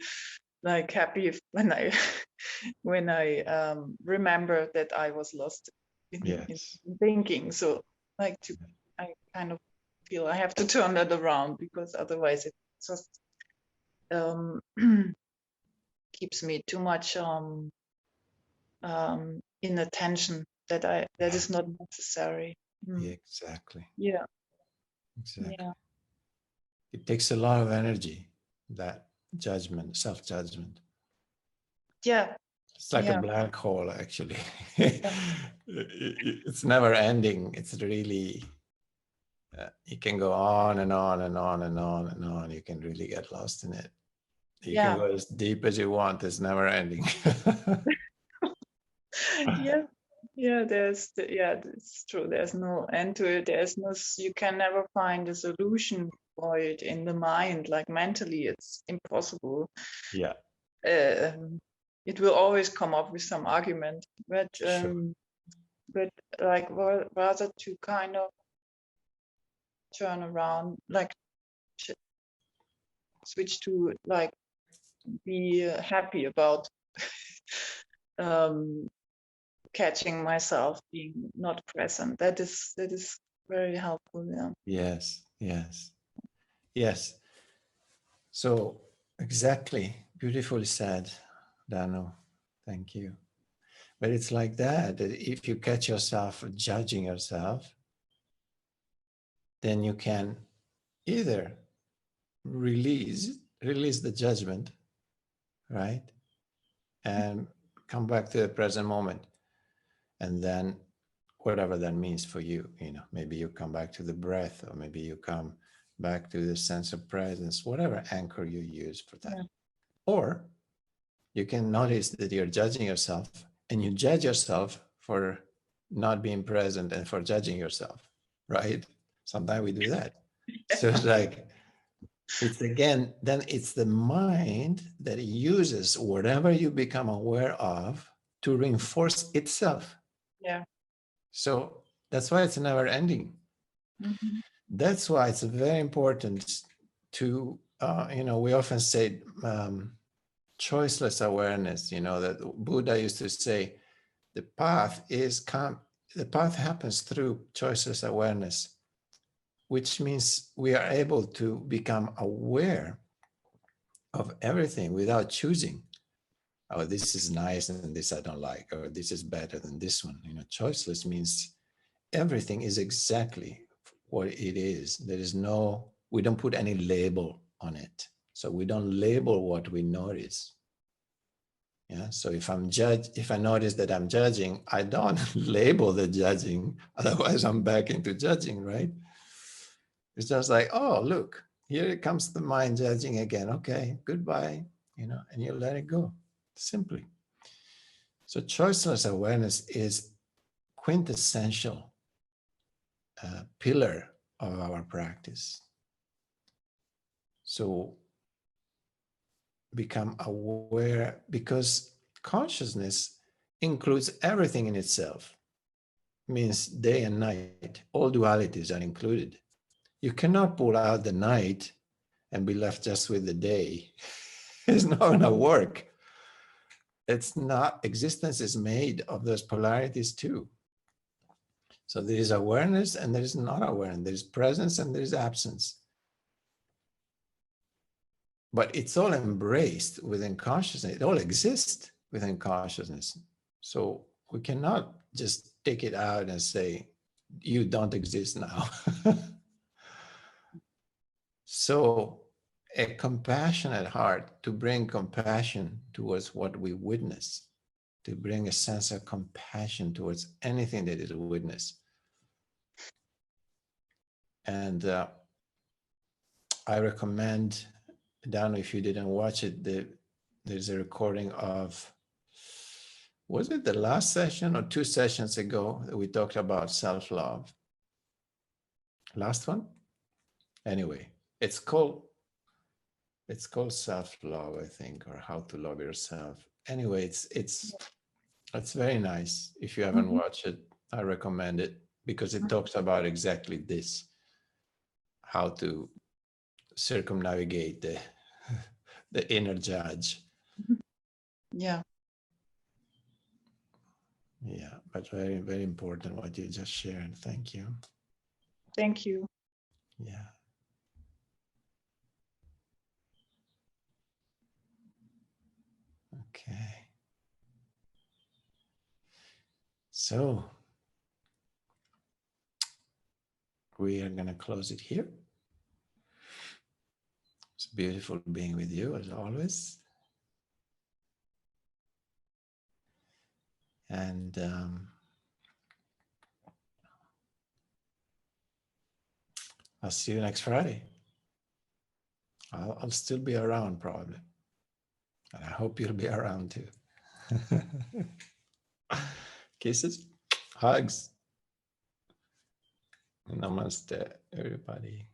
like happy when I remember that I was lost in thinking. So like I kind of feel I have to turn that around, because otherwise it just keeps me too much in attention that is not necessary. Exactly. Yeah. Exactly. Yeah. It takes a lot of energy, that judgment, self-judgment. Yeah. It's like a black hole, actually. It's never ending. It's really, you can go on and on and on and on and on. You can really get lost in it. You can go as deep as you want. It's never ending. It's true. There's no end to it. You can never find a solution for it in the mind. Like mentally, it's impossible. Yeah. It will always come up with some argument, but like rather to kind of turn around, like switch to like be happy about catching myself being not present. That is very helpful. Yes. So exactly, beautifully said, Dano. Thank you. But it's like that if you catch yourself judging yourself, then you can either release the judgment, right? And come back to the present moment. And then whatever that means for you, maybe you come back to the breath, or maybe you come back to the sense of presence, whatever anchor you use for that. Or you can notice that you're judging yourself, and you judge yourself for not being present and for judging yourself, right? Sometimes we do that. So it's like, it's again, then it's the mind that uses whatever you become aware of to reinforce itself. Yeah. So that's why it's never ending. Mm-hmm. That's why it's very important to, we often say choiceless awareness, that Buddha used to say, the path happens through choiceless awareness, which means we are able to become aware of everything without choosing. Oh, this is nice and this I don't like, or this is better than this one. Choiceless means everything is exactly what it is. We don't put any label on it. So we don't label what we notice. Yeah. So if I notice that I'm judging, I don't label the judging. Otherwise I'm back into judging, right? It's just like, oh, look, here it comes the mind judging again. Okay, goodbye, and you let it go, simply. So choiceless awareness is quintessential pillar of our practice. So become aware, because consciousness includes everything in itself. Means day and night, all dualities are included. You cannot pull out the night and be left just with the day. It's not going to work. It's not, existence is made of those polarities too. So there is awareness and there is not awareness. There is presence and there is absence. But it's all embraced within consciousness. It all exists within consciousness. So we cannot just take it out and say, you don't exist now. So a compassionate heart, to bring compassion towards what we witness, to bring a sense of compassion towards anything that is witnessed. And I recommend, I don't know if you didn't watch it, there's a recording of, was it the last session or 2 sessions ago that we talked about self-love? Last one? Anyway, it's called self-love, I think, or how to love yourself. Anyway, it's very nice. If you haven't watched it, I recommend it because it talks about exactly this, how to circumnavigate the inner judge. Yeah. Yeah, but very, very important what you just shared. Thank you. Thank you. Yeah. Okay. So we are going to close it here. It's beautiful being with you as always. And I'll see you next Friday. I'll still be around probably. And I hope you'll be around too. Kisses, hugs. Namaste, everybody.